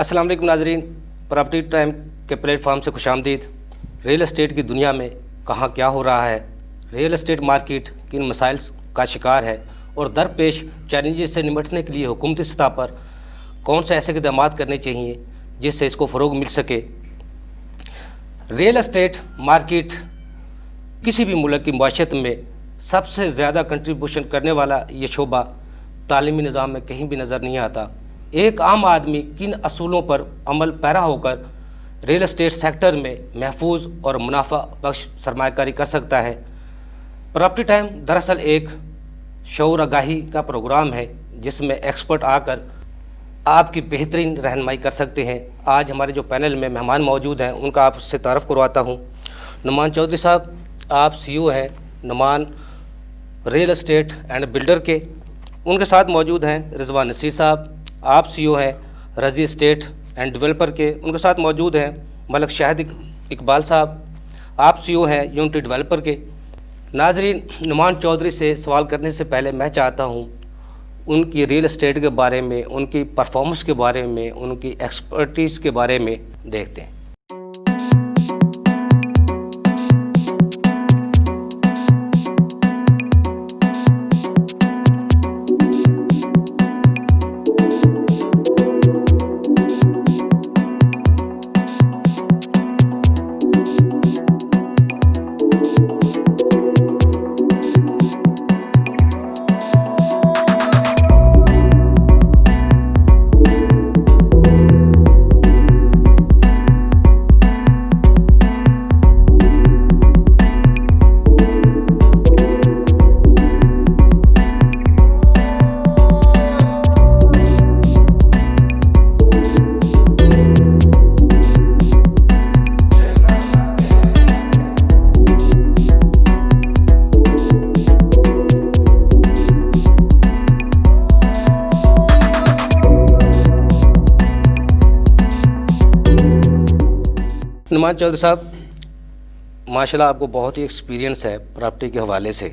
अस्सलाम वालेकुम नाजरीन, प्रॉपर्टी टाइम के प्लेटफॉर्म से खुशामदीद। रियल एस्टेट की दुनिया में कहाँ क्या हो रहा है, रियल एस्टेट मार्केट किन मसाइल का शिकार है और दरपेश चैलेंजेस से निपटने के लिए हुकूमती सतह पर कौन से ऐसे इक़दाम करने चाहिए जिससे इसको फ़रोग़ मिल सके। रियल एस्टेट मार्केट किसी भी मुल्क की मईशत में सबसे ज़्यादा कंट्रीब्यूशन करने वाला ये शोबा तालीमी निज़ाम में कहीं भी नज़र नहीं आता। एक आम आदमी किन असूलों पर अमल पैरा होकर रियल एस्टेट सेक्टर में महफूज और मुनाफा बख्श सरमायाकारी कर सकता है। प्रॉपर्टी टाइम दरअसल एक शऊर आगाही का प्रोग्राम है जिसमें एक्सपर्ट आकर आपकी बेहतरीन रहनुमाई कर सकते हैं। आज हमारे जो पैनल में मेहमान मौजूद हैं उनका आपसे तारफ़ करवाता हूँ। नुमान चौधरी साहब, आप CEO हैं Noman real estate and builder के। उनके साथ मौजूद हैं रिजवान नसीर साहब, आप CEO हैं रजी एस्टेट एंड डेवलपर के। उनके साथ मौजूद हैं मलक शाहिद इकबाल साहब, आप CEO हैं यूनिटी डेवलपर के। नाजरीन, नुमान चौधरी से सवाल करने से पहले मैं चाहता हूं उनकी रियल एस्टेट के बारे में, उनकी परफॉर्मेंस के बारे में, उनकी एक्सपर्टीज़ के बारे में देखते हैं। नुमान चौधरी साहब, माशाल्लाह आपको बहुत ही एक्सपीरियंस है प्रॉपर्टी के हवाले से।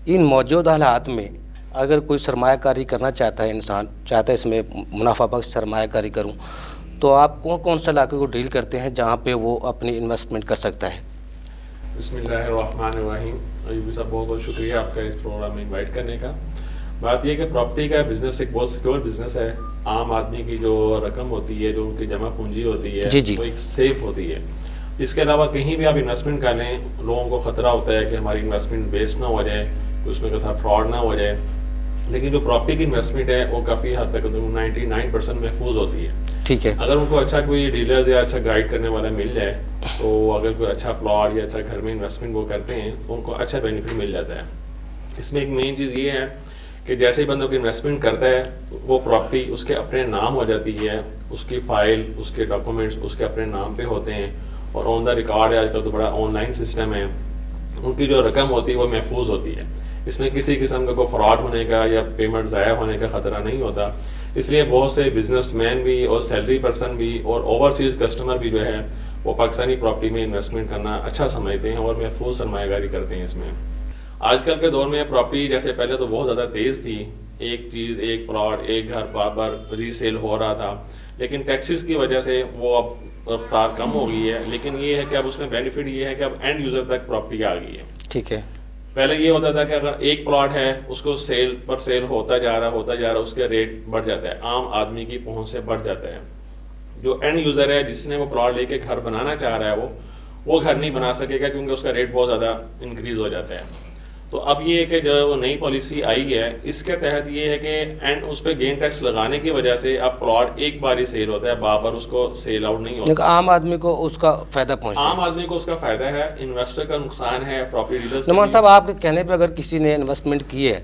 इन मौजूदा हालात में अगर कोई सरमायाकारी करना चाहता है, इंसान चाहता है इसमें मुनाफा बख्श सरमायाकारी करूं, तो आप कौन कौन से इलाके को डील करते हैं जहां पे वो अपनी इन्वेस्टमेंट कर सकता है? बिस्मिल्लाहिर्रहमानिर्रहीम। अयूबी साहब, बहुत बहुत शुक्रिया आपका इस प्रोग्राम में इन्वाइट करने का। बात यह कि प्रॉपर्टी का बिज़नेस एक बहुत सिक्योर बिज़नेस है। आम आदमी की जो रकम होती है, जो उनकी जमा पूंजी होती है, वो एक सेफ होती है। इसके अलावा कहीं भी आप इन्वेस्टमेंट कर लें, लोगों को ख़तरा होता है कि हमारी इन्वेस्टमेंट वेस्ट ना हो जाए, उसमें का साथ फ्रॉड ना हो जाए। लेकिन जो प्रॉपर्टी की इन्वेस्टमेंट है वो काफ़ी हद तक 99% महफूज होती है। ठीक है। अगर उनको अच्छा कोई डीलर या अच्छा गाइड करने वाला मिल जाए, तो अगर कोई अच्छा प्लॉट या अच्छा घर में इन्वेस्टमेंट वो करते हैं तो उनको अच्छा बेनिफिट मिल जाता है। इसमें एक मेन चीज़ ये है कि जैसे ही बंदों की इन्वेस्टमेंट करता है, वो प्रॉपर्टी उसके अपने नाम हो जाती है, उसकी फाइल, उसके डॉक्यूमेंट्स उसके अपने नाम पे होते हैं और ऑन द रिकॉर्ड है। आजकल तो बड़ा ऑनलाइन सिस्टम है, उनकी जो रकम होती है वो महफूज होती है। इसमें किसी किस्म का कोई फ्रॉड होने का या पेमेंट ज़ाया होने का ख़तरा नहीं होता। इसलिए बहुत से बिजनेसमैन भी और सैलरी पर्सन भी और ओवरसीज़ कस्टमर भी जो है वो पाकिस्तानी प्रॉपर्टी में इन्वेस्टमेंट करना अच्छा समझते हैं और महफूज सरमायाकारी करते हैं। इसमें आजकल के दौर में प्रॉपर्टी जैसे पहले तो बहुत ज़्यादा तेज़ थी, एक चीज़, एक प्लॉट, एक घर बार बार रीसेल हो रहा था, लेकिन टैक्सेस की वजह से वो अब रफ्तार कम हो गई है। लेकिन ये है कि अब उसमें बेनिफिट ये है कि अब एंड यूज़र तक प्रॉपर्टी आ गई है। ठीक है। पहले ये होता था कि अगर एक प्लॉट है उसको सेल पर सेल होता जा रहा, उसके रेट बढ़ जाता है, आम आदमी की पहुंच से बढ़ जाता है। जो एंड यूज़र है, जिसने वो प्लॉट लेके घर बनाना चाह रहा है, वो घर नहीं बना सकेगा क्योंकि उसका रेट बहुत ज़्यादा इंक्रीज हो जाता है। तो अब ये है कि जो नई पॉलिसी आई है, इसके तहत ये है कि एंड उस पर गेन टैक्स लगाने की वजह से अब प्लॉट एक बार ही सेल होता है, बार उसको सेल आउट नहीं होता। आम आदमी को उसका फ़ायदा पहुँचता है। आम आदमी को उसका फ़ायदा है, इन्वेस्टर का नुकसान है, प्रॉपर्टी डीलर्स। नुमान साहब, आपके कहने पे अगर किसी ने इन्वेस्टमेंट की है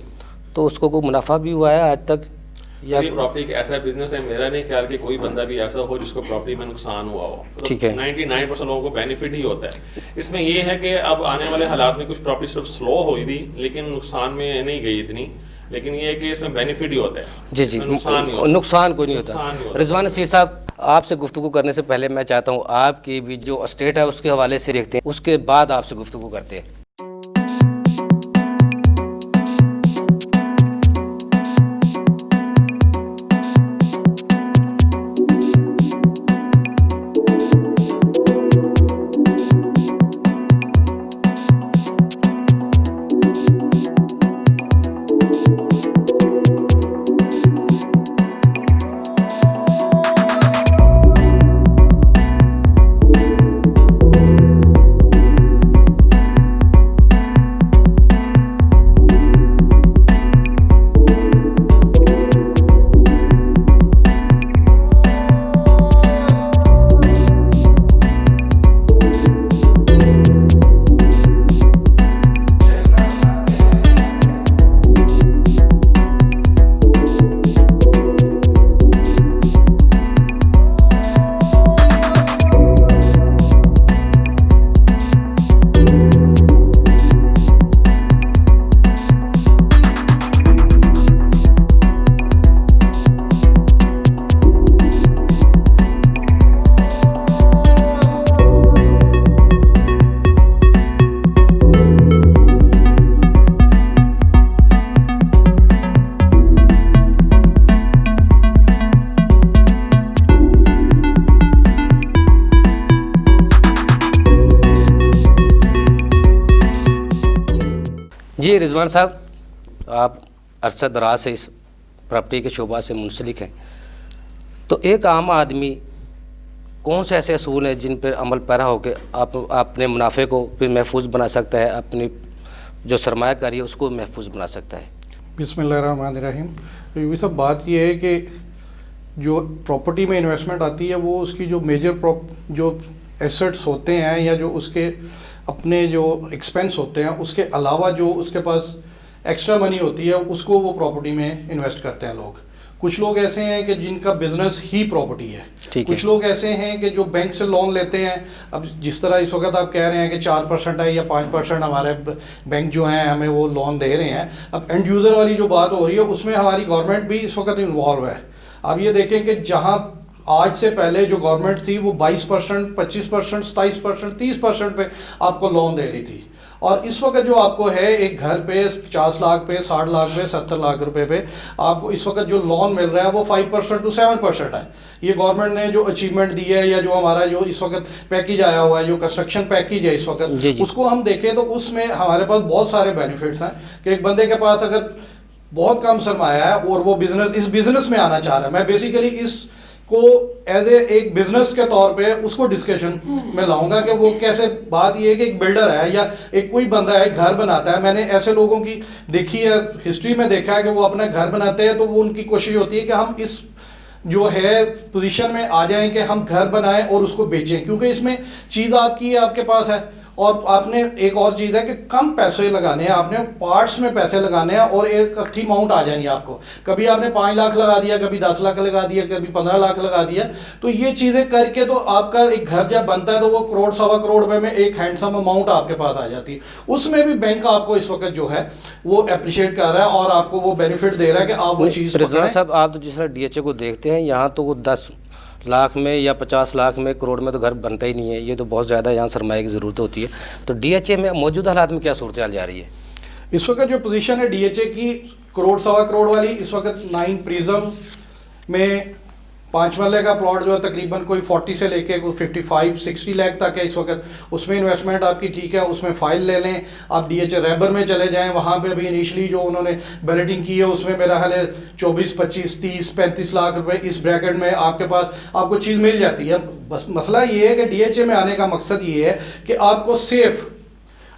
तो उसको कोई मुनाफा भी हुआ है आज तक? या प्रॉपर्टी एक ऐसा बिजनेस है, मेरा नहीं ख्याल कि कोई बंदा भी ऐसा हो जिसको प्रॉपर्टी में नुकसान हुआ हो। ठीक है। 99% लोगों को बेनिफिट ही होता है। इसमें ये है कि अब आने वाले हालात में कुछ प्रॉपर्टी सिर्फ स्लो हुई थी, लेकिन नुकसान में नहीं गई इतनी। लेकिन ये है कि इसमें बेनिफिट ही होता है। जी, नुकसान कोई नहीं होता। रिजवान नसीर साहब, आपसे गुफ्तगू करने से पहले मैं चाहता हूँ आपकी भी जो स्टेट है उसके हवाले से देखते हैं, उसके बाद आपसे गुफ्तगू करते हैं। जी रिजवान साहब, आप अरसा दराज से इस प्रॉपर्टी के शोबा से मुंसलिक हैं, तो एक आम आदमी कौन से ऐसे असूल हैं जिन पर अमल पैरा होकर आप अपने मुनाफे को फिर महफूज बना सकता है, अपनी जो सरमायाकारी है उसको महफूज बना सकता है? बिस्मिल्लाहिर्रहमानिर्रहीम। तो ये सब बात ये है कि जो प्रॉपर्टी में इन्वेस्टमेंट आती है वो उसकी जो मेजर जो एसेट्स होते हैं या जो उसके अपने जो एक्सपेंस होते हैं उसके अलावा जो उसके पास एक्स्ट्रा मनी होती है उसको वो प्रॉपर्टी में इन्वेस्ट करते हैं लोग। कुछ लोग ऐसे हैं कि जिनका बिजनेस ही प्रॉपर्टी है, कुछ लोग ऐसे हैं कि जो बैंक से लोन लेते हैं। अब जिस तरह इस वक्त आप कह रहे हैं कि 4% है या 5% हमारे बैंक जो हैं हमें वो लोन दे रहे हैं, अब एंड यूज़र वाली जो बात हो रही है उसमें हमारी गवर्नमेंट भी इस वक्त इन्वॉल्व है। अब ये देखें कि जहाँ आज से पहले जो गवर्नमेंट थी वो 22%, 25%, 27%, 30% पे आपको लोन दे रही थी, और इस वक्त जो आपको है एक घर पे 50 लाख पे, 60 लाख पे, 70 लाख रुपए पे आपको इस वक्त जो लोन मिल रहा है वो 5% to 7% है। ये गवर्नमेंट ने जो अचीवमेंट दी है या जो हमारा जो इस वक्त पैकेज आया हुआ है, जो कंस्ट्रक्शन पैकेज है इस वक्त, उसको हम देखें तो उसमें हमारे पास बहुत सारे बेनिफिट्स हैं कि एक बंदे के पास अगर बहुत कम सरमाया है और वो इस बिजनेस में आना चाह रहा है, मैं बेसिकली इसको एज एक बिजनेस के तौर पे उसको डिस्कशन में लाऊंगा कि वो कैसे। बात ये है कि एक बिल्डर है या एक कोई बंदा है घर बनाता है, मैंने ऐसे लोगों की देखी है, हिस्ट्री में देखा है कि वो अपना घर बनाते हैं तो वो उनकी कोशिश होती है कि हम इस जो है पोजीशन में आ जाएं कि हम घर बनाएं और उसको बेचें, क्योंकि इसमें चीज़ आपकी है, आपके पास है, और आपने एक और चीज़ है कि कम पैसे लगाने हैं, आपने पार्ट्स में पैसे लगाने हैं और एक इकट्ठी अमाउंट आ जानी है आपको। कभी आपने 5 लाख लगा दिया, कभी 10 लाख लगा दिया, कभी 15 लाख लगा दिया, तो ये चीज़ें करके तो आपका एक घर जब बनता है तो वो करोड़ सवा करोड़ रुपए में एक हैंडसम अमाउंट आपके पास आ जाती है। उसमें भी बैंक आपको इस वक्त जो है वो अप्रिशिएट कर रहा है और आपको वो बेनिफिट दे रहा है कि आप वो चीज़। रिजवान साहब, आप तो जिस तरह DHA को देखते हैं, यहाँ तो वो 10 लाख में या 50 लाख में, करोड़ में तो घर बनता ही नहीं है, ये तो बहुत ज़्यादा यहाँ सरमाए की ज़रूरत होती है। तो DHA में मौजूदा हालात में क्या सूरत हाल जा रही है? इस वक्त जो पोजीशन है DHA की करोड़ सवा करोड़ वाली, इस वक्त 9 प्रिज्म में 5 मरले का प्लॉट जो है तकरीबन कोई 40 से लेके कोई 55-60 लाख तक है इस वक्त। उसमें इन्वेस्टमेंट आपकी ठीक है, उसमें फाइल ले लें आप, DHA रैबर में चले जाएं, वहाँ पे अभी इनिशली जो उन्होंने बैलेटिंग की है उसमें मेरा ख्याल है 24, 25, 30, 35 लाख रुपए इस ब्रैकेट में आपके पास आपको चीज़ मिल जाती है। बस मसला ये है कि DHA में आने का मकसद ये है कि आपको सेफ,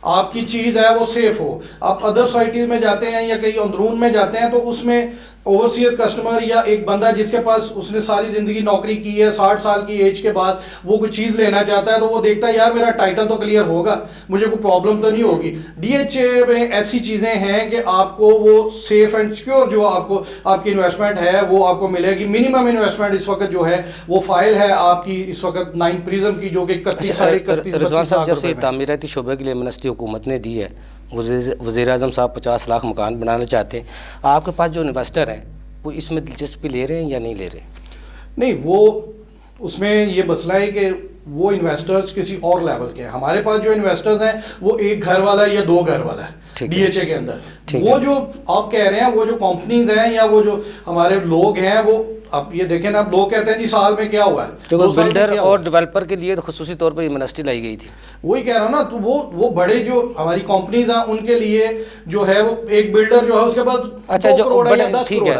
आपकी चीज़ है वो सेफ हो। आप अदर सोसाइटीज में जाते हैं या कहीं अंदरून में जाते हैं तो उसमें ओवरसीयर कस्टमर या एक बंदा जिसके पास उसने सारी ज़िंदगी नौकरी की है, 60 साल की एज के बाद वो कोई चीज़ लेना चाहता है तो वो देखता है यार मेरा टाइटल तो क्लियर होगा, मुझे कोई प्रॉब्लम तो नहीं होगी। DHA में ऐसी चीज़ें हैं कि आपको वो सेफ एंड सिक्योर जो आपको आपकी इन्वेस्टमेंट है वो आपको मिलेगी। मिनिमम इन्वेस्टमेंट इस वक्त जो है वो फाइल है आपकी इस वक्त 9 प्रिज्म की जो कि 31 रिजवान साहब, जब से तामीराती शोबे के लिए मिनिस्ट्री हुकूमत ने दी है, वज़ीर-ए-आज़म साहब 50 लाख मकान बनाना चाहते हैं, आपके पास जो इन्वेस्टर हैं वो इसमें दिलचस्पी ले रहे हैं या नहीं ले रहे? नहीं, वो उसमें ये मसला है कि वो इन्वेस्टर्स किसी और लेवल के हैं। हमारे पास जो इन्वेस्टर्स हैं वो एक घर वाला या 2 घर वाला है DHA के अंदर। वो जो आप कह रहे हैं वो जो कंपनीज हैं या वो जो हमारे लोग हैं वो आप ये देखें ना, आप लोग कहते हैं जी साल में क्या हुआ है, तो बिल्डर और डेवलपर के लिए तो खुसूसी तौर पर मिनिस्ट्री लाई गई थी। वही कह रहा हूँ ना, तो वो बड़े जो हमारी कंपनीज हैं उनके लिए जो है वो एक बिल्डर जो है उसके पास अच्छा जो बड़े, ठीक है,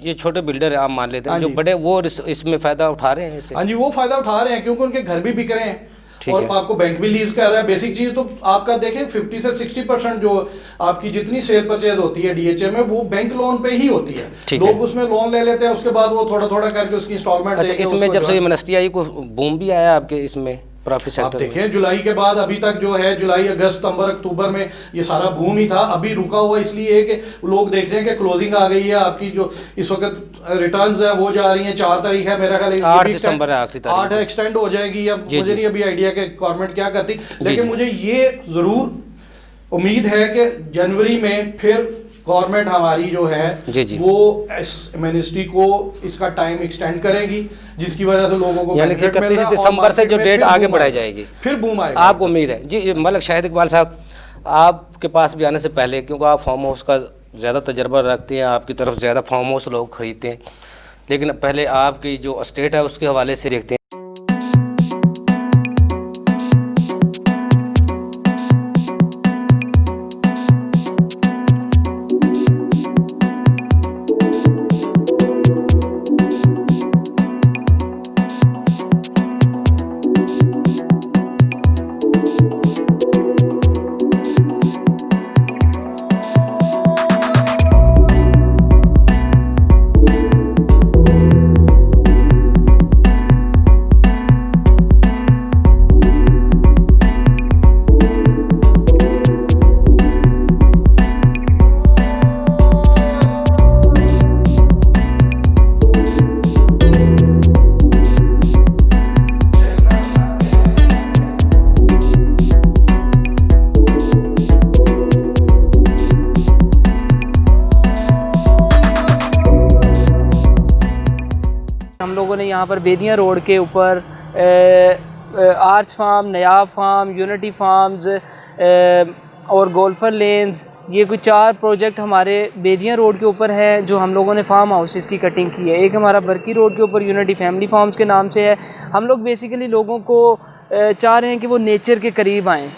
ये छोटे बिल्डर है आप मान लेते हैं, जो बड़े वो इसमें फ़ायदा उठा रहे हैं इससे। हाँ जी, वो फ़ायदा उठा रहे हैं क्योंकि उनके घर भी बिक रहे हैं और आपको बैंक भी लीज कर रहा है। बेसिक चीज़ तो आपका देखें 50 से 60% जो आपकी जितनी सेल परचेज होती है DHA में वो बैंक लोन पे ही होती है। लोग उसमें लोन ले लेते हैं, उसके बाद वो थोड़ा थोड़ा करके उसकी इंस्टॉलमेंट। अच्छा, इसमें जब से ये मिनिस्ट्री आई को बूम भी आया आपके इसमें प्रॉपर्टी सेक्टर? आप देखें जुलाई के बाद अभी तक जो है जुलाई, अगस्त, सितंबर, अक्टूबर में ये सारा बूम ही था। अभी रुका हुआ इसलिए है कि लोग देख रहे हैं कि क्लोजिंग आ गई है आपकी, जो इस वक्त रिटर्न्स है वो जा रही हैं। 4 तारीख है मेरा ख्याल 8 दिसंबर है आखिरी तारीख, 8 एक्सटेंड हो जाएगी। अब मुझे नहीं अभी आइडिया कि गवर्नमेंट क्या करती, लेकिन मुझे ये ज़रूर उम्मीद है कि जनवरी में फिर गवर्नमेंट हमारी जो है वो इस मिनिस्ट्री को इसका टाइम एक्सटेंड करेगी, जिसकी वजह से लोगों को यानी कि 31 दिसंबर से जो डेट आगे बढ़ाई जाएगी, फिर बूम आएगा। आपको उम्मीद है जी? मलिक शाहिद इकबाल साहब, आपके पास भी आने से पहले, क्योंकि आप फार्म हाउस का ज़्यादा तजर्बा रखते हैं, आपकी तरफ ज़्यादा फार्म हाउस लोग खरीदते हैं, लेकिन पहले आपकी जो एस्टेट है उसके हवाले से देखते हैं। हम लोगों ने यहाँ पर बेदियाँ रोड के ऊपर arch farm, नयाब farm, unity farms और गोल्फर लेन्स, ये कोई 4 प्रोजेक्ट हमारे बेदियाँ रोड के ऊपर है जो हम लोगों ने फार्म हाउसेस की कटिंग की है। एक हमारा बरकी रोड के ऊपर यूनिटी फैमिली फार्म्स के नाम से है। हम लोग बेसिकली लोगों को चाह रहे हैं कि वो नेचर के करीब आएँ।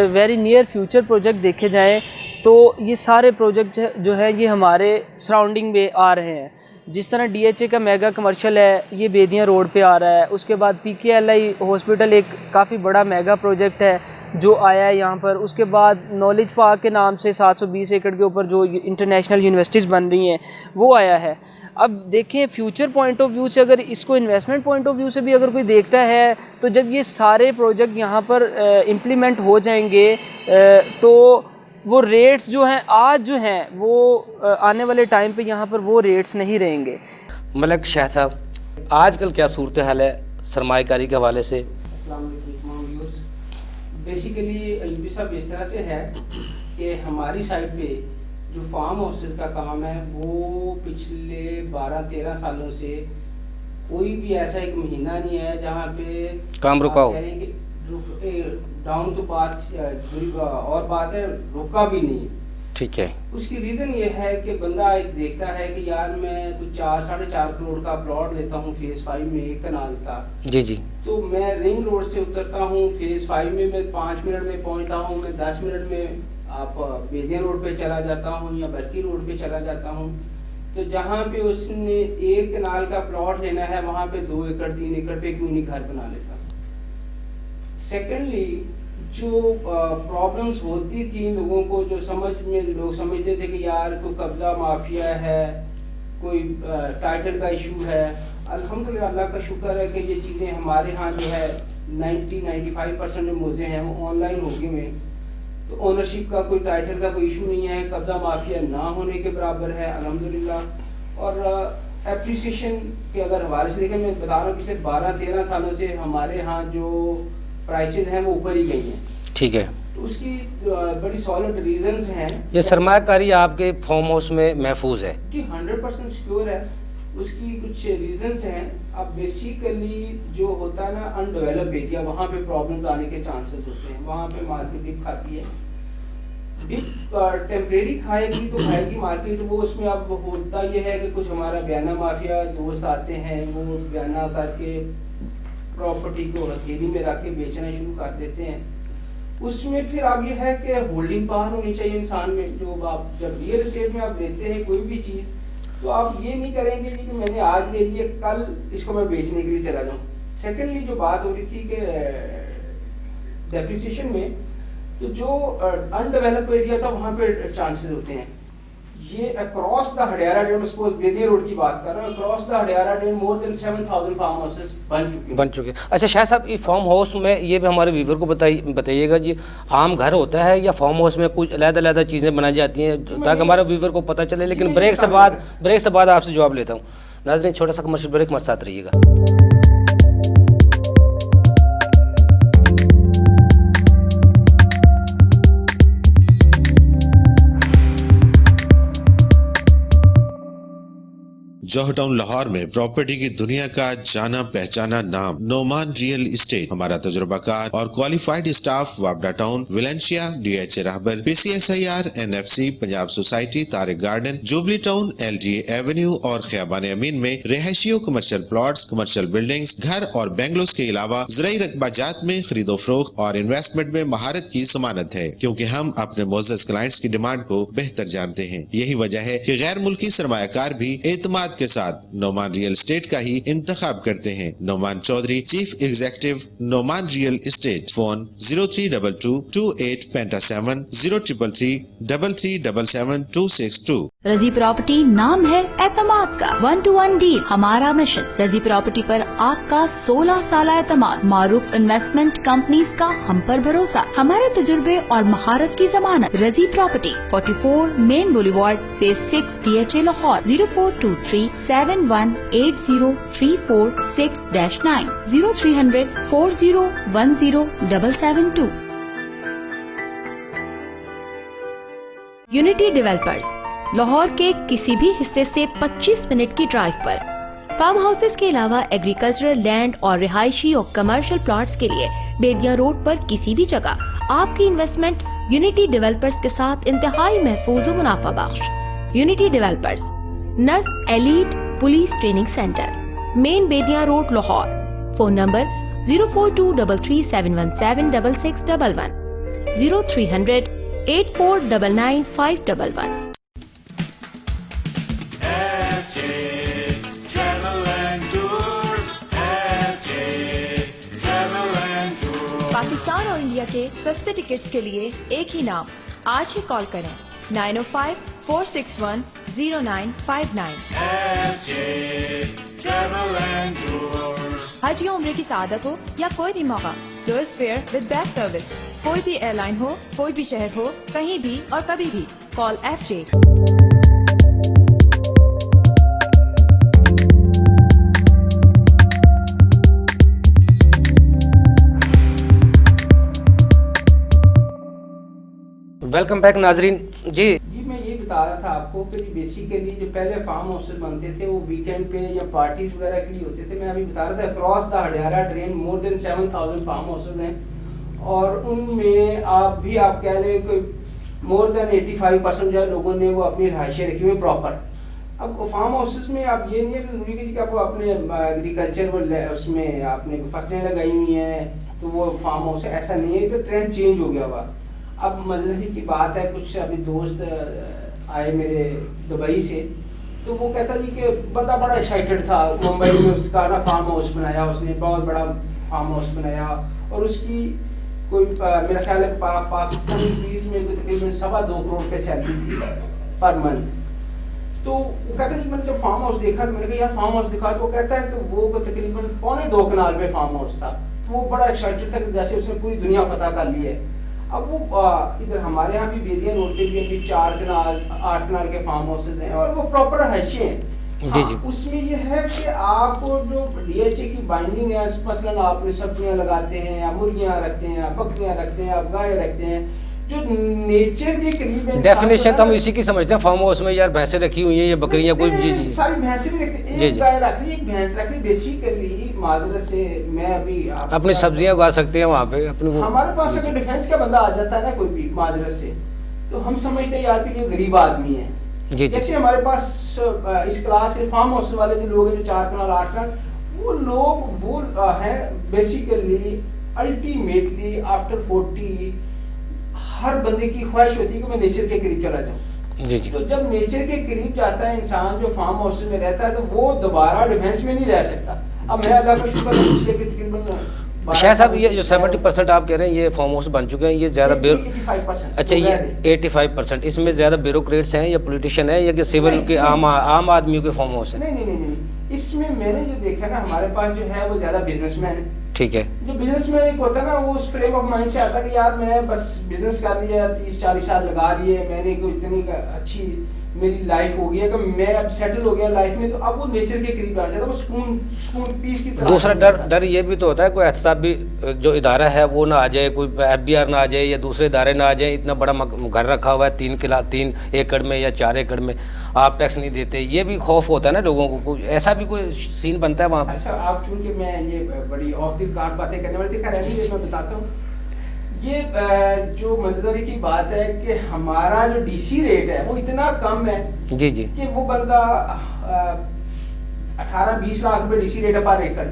वेरी नियर फ्यूचर प्रोजेक्ट देखे जाएँ तो ये सारे प्रोजेक्ट जो है ये हमारे सराउंडिंग में आ रहे हैं। जिस तरह DHA का मेगा कमर्शियल है, ये बेदियाँ रोड पे आ रहा है। उसके बाद PKLI हॉस्पिटल एक काफ़ी बड़ा मेगा प्रोजेक्ट है जो आया है यहाँ पर। उसके बाद नॉलेज पार्क के नाम से 720 एकड़ के ऊपर जो इंटरनेशनल यूनिवर्सिटीज़ बन रही हैं वो आया है। अब देखें फ्यूचर पॉइंट ऑफ व्यू से, अगर इसको इन्वेस्टमेंट पॉइंट ऑफ व्यू से भी अगर कोई देखता है तो जब ये सारे प्रोजेक्ट यहाँ पर इम्प्लीमेंट हो जाएंगे तो वो रेट्स जो हैं आज जो हैं वो आने वाले टाइम पे यहाँ पर वो रेट्स नहीं रहेंगे। मलिक शाह साहब, आजकल क्या सूरत हाल है सरमायाकारी के हवाले से? बेसिकली यूपी साहब इस तरह से है कि हमारी साइड पे जो फार्म हाउसेस का काम है वो पिछले 12-13 सालों से कोई भी ऐसा एक महीना नहीं है जहाँ पे काम रुका हो। डाउन तो बात और बात है, रुका भी नहीं है। ठीक है। उसकी रीज़न ये है कि बंदा एक देखता है कि यार मैं कुछ 4-4.5 करोड़ का प्लॉट लेता हूँ फेज़ 5 में एक कनाल का। जी जी। तो मैं रिंग रोड से उतरता हूँ, फेज़ 5 में मैं 5 मिनट में पहुँचता हूँ, मैं 10 मिनट में आप बेदियाँ रोड पे चला जाता हूँ या बरकी रोड पे चला जाता हूँ। तो जहाँ पे उसने एक कनाल का प्लॉट लेना है वहाँ पे 2 एकड़ 3 एकड़ पे क्यों नहीं घर बना लेता। सेकेंडली जो प्रॉब्लम्स होती थी लोगों को, जो लोग समझते थे कि यार कोई कब्जा माफिया है, कोई टाइटल का इशू है। अल्हम्दुलिल्लाह अल्लाह का शुक्र है कि ये चीज़ें हमारे यहाँ जो है 90-95% जो मोज़े हैं वो ऑनलाइन हो गए हैं। तो ओनरशिप का कोई टाइटल का कोई इशू नहीं है, कब्जा माफिया ना होने के बराबर है अल्हम्दुलिल्लाह। और एप्रिसिएशन के अगर हवाले से देखें, मैं बता रहा हूँ पिछले 12-13 सालों से हमारे यहाँ जो प्राइसेस हैं वो ऊपर ही गई हैं। ठीक है। तो उसकी बड़ी सॉलिड रीजंस हैं। ये सरमायाकारी आपके फार्म हाउस में महफूज है कि 100% सिक्योर है। उसकी कुछ रीजंस हैं। अब बेसिकली जो होता है ना अनडेवलप एरिया, वहाँ पे प्रॉब्लम आने के चांसेस होते हैं। वहाँ पे मार्केट डिप खाती है, डिप टेम्परेरी खाएगी तो खाएगी मार्केट वो। उसमें अब होता ये है कि कुछ हमारा बयाना माफिया दोस्त आते हैं, वो बयाना करके प्रॉपर्टी को हथेली में रख के बेचना शुरू कर देते हैं। उसमें फिर अब ये है कि होल्डिंग पावर होनी चाहिए इंसान में। जो आप जब रियल एस्टेट में आप लेते हैं कोई भी चीज़, तो आप ये नहीं करेंगे जी कि मैंने आज ले लिए कल इसको मैं बेचने के लिए चला जाऊँ। सेकेंडली जो बात हो रही थी कि डेप्रिसिएशन में, तो जो अनडेवलप एरिया था वहाँ पे चांसेस होते हैं। ये across the Hadiara drain, suppose Bedian road की बात कर रहा हूँ, across the Hadiara drain more than 7,000 farm houses बन चुके। अच्छा शाह साहब, ये फार्म हाउस में ये भी हमारे व्यूवर को बताइएगा जी, आम घर होता है या फार्म हाउस में कुछ अलग-अलग चीज़ें बनाई जाती हैं ताकि हमारे व्यूवर को पता चले। लेकिन ब्रेक से बाद आपसे जवाब लेता हूँ। नाज़रीन, छोटा सा कमर्शियल ब्रेक, हमारे साथ रहिएगा। जौहटाउन लाहौर में प्रॉपर्टी की दुनिया का जाना पहचाना नाम नोमान रियल एस्टेट। हमारा तजुर्बाकार और क्वालिफाइड स्टाफ वापडा Town, Valencia, DHA Rahbar, PCSIR, NFC, Punjab Society, Tariq Garden, Jubilee Town, LGA Avenue और खियाबान अमीन में रिहायशियों, कमर्शियल प्लॉट्स, कमर्शियल बिल्डिंग्स, घर और बेंगलोस के अलावा ज़राई रकबाजात में खरीदो फरोख्त और इन्वेस्टमेंट में महारत की जमानत है, क्योंकि हम अपने मोअज़्ज़ज़ क्लाइंट्स की डिमांड को बेहतर जानते हैं। यही वजह है कि गैर मुल्की सरमायाकार भी एतमाद के साथ नोमान रियल एस्टेट का ही इंतखाब करते हैं। Noman Chaudhry, chief executive, Noman real estate. Phone 032228 033 3377 262। रजी प्रॉपर्टी नाम है एतमाद का। 1-to-1 डील हमारा मिशन। रजी प्रॉपर्टी पर आपका 16 साल एतमाद। मारूफ इन्वेस्टमेंट कंपनीज का हम पर भरोसा। हमारे तजुर्बे और महारत की जमानत। रजी property 44 main boulevard, phase 6, DHA Lahore. 042371803469 0300 4010 unity developers Lahore के किसी भी हिस्से से 25 मिनट की ड्राइव पर फार्म हाउसेस के अलावा एग्रीकल्चरल लैंड और रिहायशी और कमर्शियल प्लॉट्स के लिए बेदिया रोड पर किसी भी जगह आपकी इन्वेस्टमेंट यूनिटी डेवलपर्स के साथ इंतहाई महफूज और मुनाफा बख्श। यूनिटी डेवलपर्स, नस्क elite police training centre, main Bedian Road Lahore. Phone number 042337176611 0300 8499 511। Pakistan और इंडिया के सस्ते टिकट्स के लिए एक ही नाम। आज ही कॉल करें 905-461-0959। हज या उम्रे की सादत हो या कोई भी मौका, lowest fair with best service. कोई भी एयरलाइन हो, कोई भी शहर हो, कहीं भी और कभी भी, कॉल FJ। वेलकम बैक नाजरीन जी। मैं ये बता रहा था आपको कि बेसिकली जो पहले फार्म हाउसेस बनते थे वो वीकेंड पे या पार्टीज वगैरह के लिए होते थे। मैं अभी बता रहा था across the Hadiara drain more than 7000 farm houses हैं और उनमें आप कह लें कोई मोर देन 85% जो है लोगों ने वो अपनी रहायशें रखी हुई प्रॉपर। अब फार्म हाउसेस में आप ये नहीं है कि जरूरी कि आप अपने एग्रीकल्चर उसमें आपने फसलें लगाई हुई हैं तो वो फार्म हाउस है, ऐसा नहीं है। तो ट्रेंड चेंज हो गया हुआ। अब मजलिस की बात है, कुछ अभी दोस्त आए मेरे दुबई से, तो वो कहता जी कि बंदा बड़ा एक्साइटेड था, मुंबई में उसका ना फार्म हाउस बनाया, उसने बहुत बड़ा फार्म हाउस बनाया और उसकी कोई मेरा ख्याल है पाकिस्तानी रुपीस में तकरीबन 2.25 करोड़ पे सैलरी थी पर मंथ। तो वो कहता जी मैंने जब फार्म हाउस देखा तो मैंने कहा यार फार्म हाउस दिखा। तो वो कहता है कि वो तकरीबन 2.25 कनाल पे फार्म हाउस था। तो वो बड़ा एक्साइटेड था कि जैसे उसने पूरी दुनिया फतह कर ली है। अब वो इधर हमारे यहाँ भी बेदिया रोड पे भी 4 कनाल 8 कनाल के फार्म हाउसेज हैं और वो प्रॉपर हैशे हैं। जी जी। उसमें ये है कि आप जो DHA की बाइंडिंग है, मसलन आपने सब्जियां लगाते हैं या मुर्गियां रखते हैं या बकरियां रखते हैं या गाय रखते हैं, जो नेचर के करीब है। डेफिनेशन तो हम इसी की समझते हैं फार्म हाउस में यार भैंसें रखी हुई हैं या बकरियां कोई। जी जी। सारी भैंसें भी रखते हैं, एक गाय रख ली, एक भैंस रख ली। बेसिकली माजरत से मैं अभी अपनी सब्जियां उगा सकते हैं वहाँ पे अपनी। हमारे पास अगर डिफेंस का बंदा आ जाता है ना कोई भी माजरत से, तो हम समझते हैं यार कि ये गरीब आदमी है। जी। जैसे हमारे पास इस क्लास के फार्म हाउस वाले जो लोग हैं जो 4 कनाल 8 कनाल, वो लोग वो हैं बेसिकली अल्टीमेटली आफ्टर 40 हर बंदे की ख्वाहिश होती है कि मैं नेचर के करीब चला जाऊं। जी जी। तो जब नेचर के करीब जाता है इंसान जो फार्म हाउस में रहता है तो वो दोबारा डिफेंस में नहीं रह सकता। अब मैं अल्लाह का शुक्र है पिछले तकरीबन शाह साहब ये जो 70% आप कह रहे हैं ये फार्म हाउस बन चुके हैं, ये ज़्यादा 85%। अच्छा ये 85% इसमें ज़्यादा ब्यूरोक्रेट्स हैं या पॉलिटिशियन है या कि सिविल के आम आदमियों के फार्म हाउस है? नहीं, इसमें मैंने जो देखा ना हमारे पास जो है वो ज़्यादा बिजनेसमैन है। ठीक है। जो बिजनेसमैन एक होता है ना वो उस फ्रेम ऑफ माइंड से आता है कि यार मैं बस बिजनेस कर लिया 30-40 साल लगा लिए, मैंने कोई इतनी अच्छी मेरी लाइफ हो गई है कि मैं अब सेटल हो गया लाइफ में, तो अब वो नेचर के करीब आ जाता है, वो सुकून पीस की तरह। दूसरा डर ये भी तो होता है कोई एहतसाब भी जो इदारा है वो ना आ जाए, कोई FBR ना आ जाए या दूसरे इदारे ना आ जाए। इतना बड़ा घर रखा हुआ है 3 एकड़ में या 4 एकड़ में, आप टैक्स नहीं देते, ये भी खौफ होता है ना लोगों को। ऐसा भी कोई सीन बनता है वहाँ पे? अच्छा आप चूंकि मैं ये बड़ी ऑफ द कार्ड बातें करने वाली थी, मैं बताता हूँ। ये जो मजेदारी की बात है कि हमारा जो DC रेट है वो इतना कम है जी जी कि वो बंदा 18-20 लाख रुपए DC रेट है पर एकड़,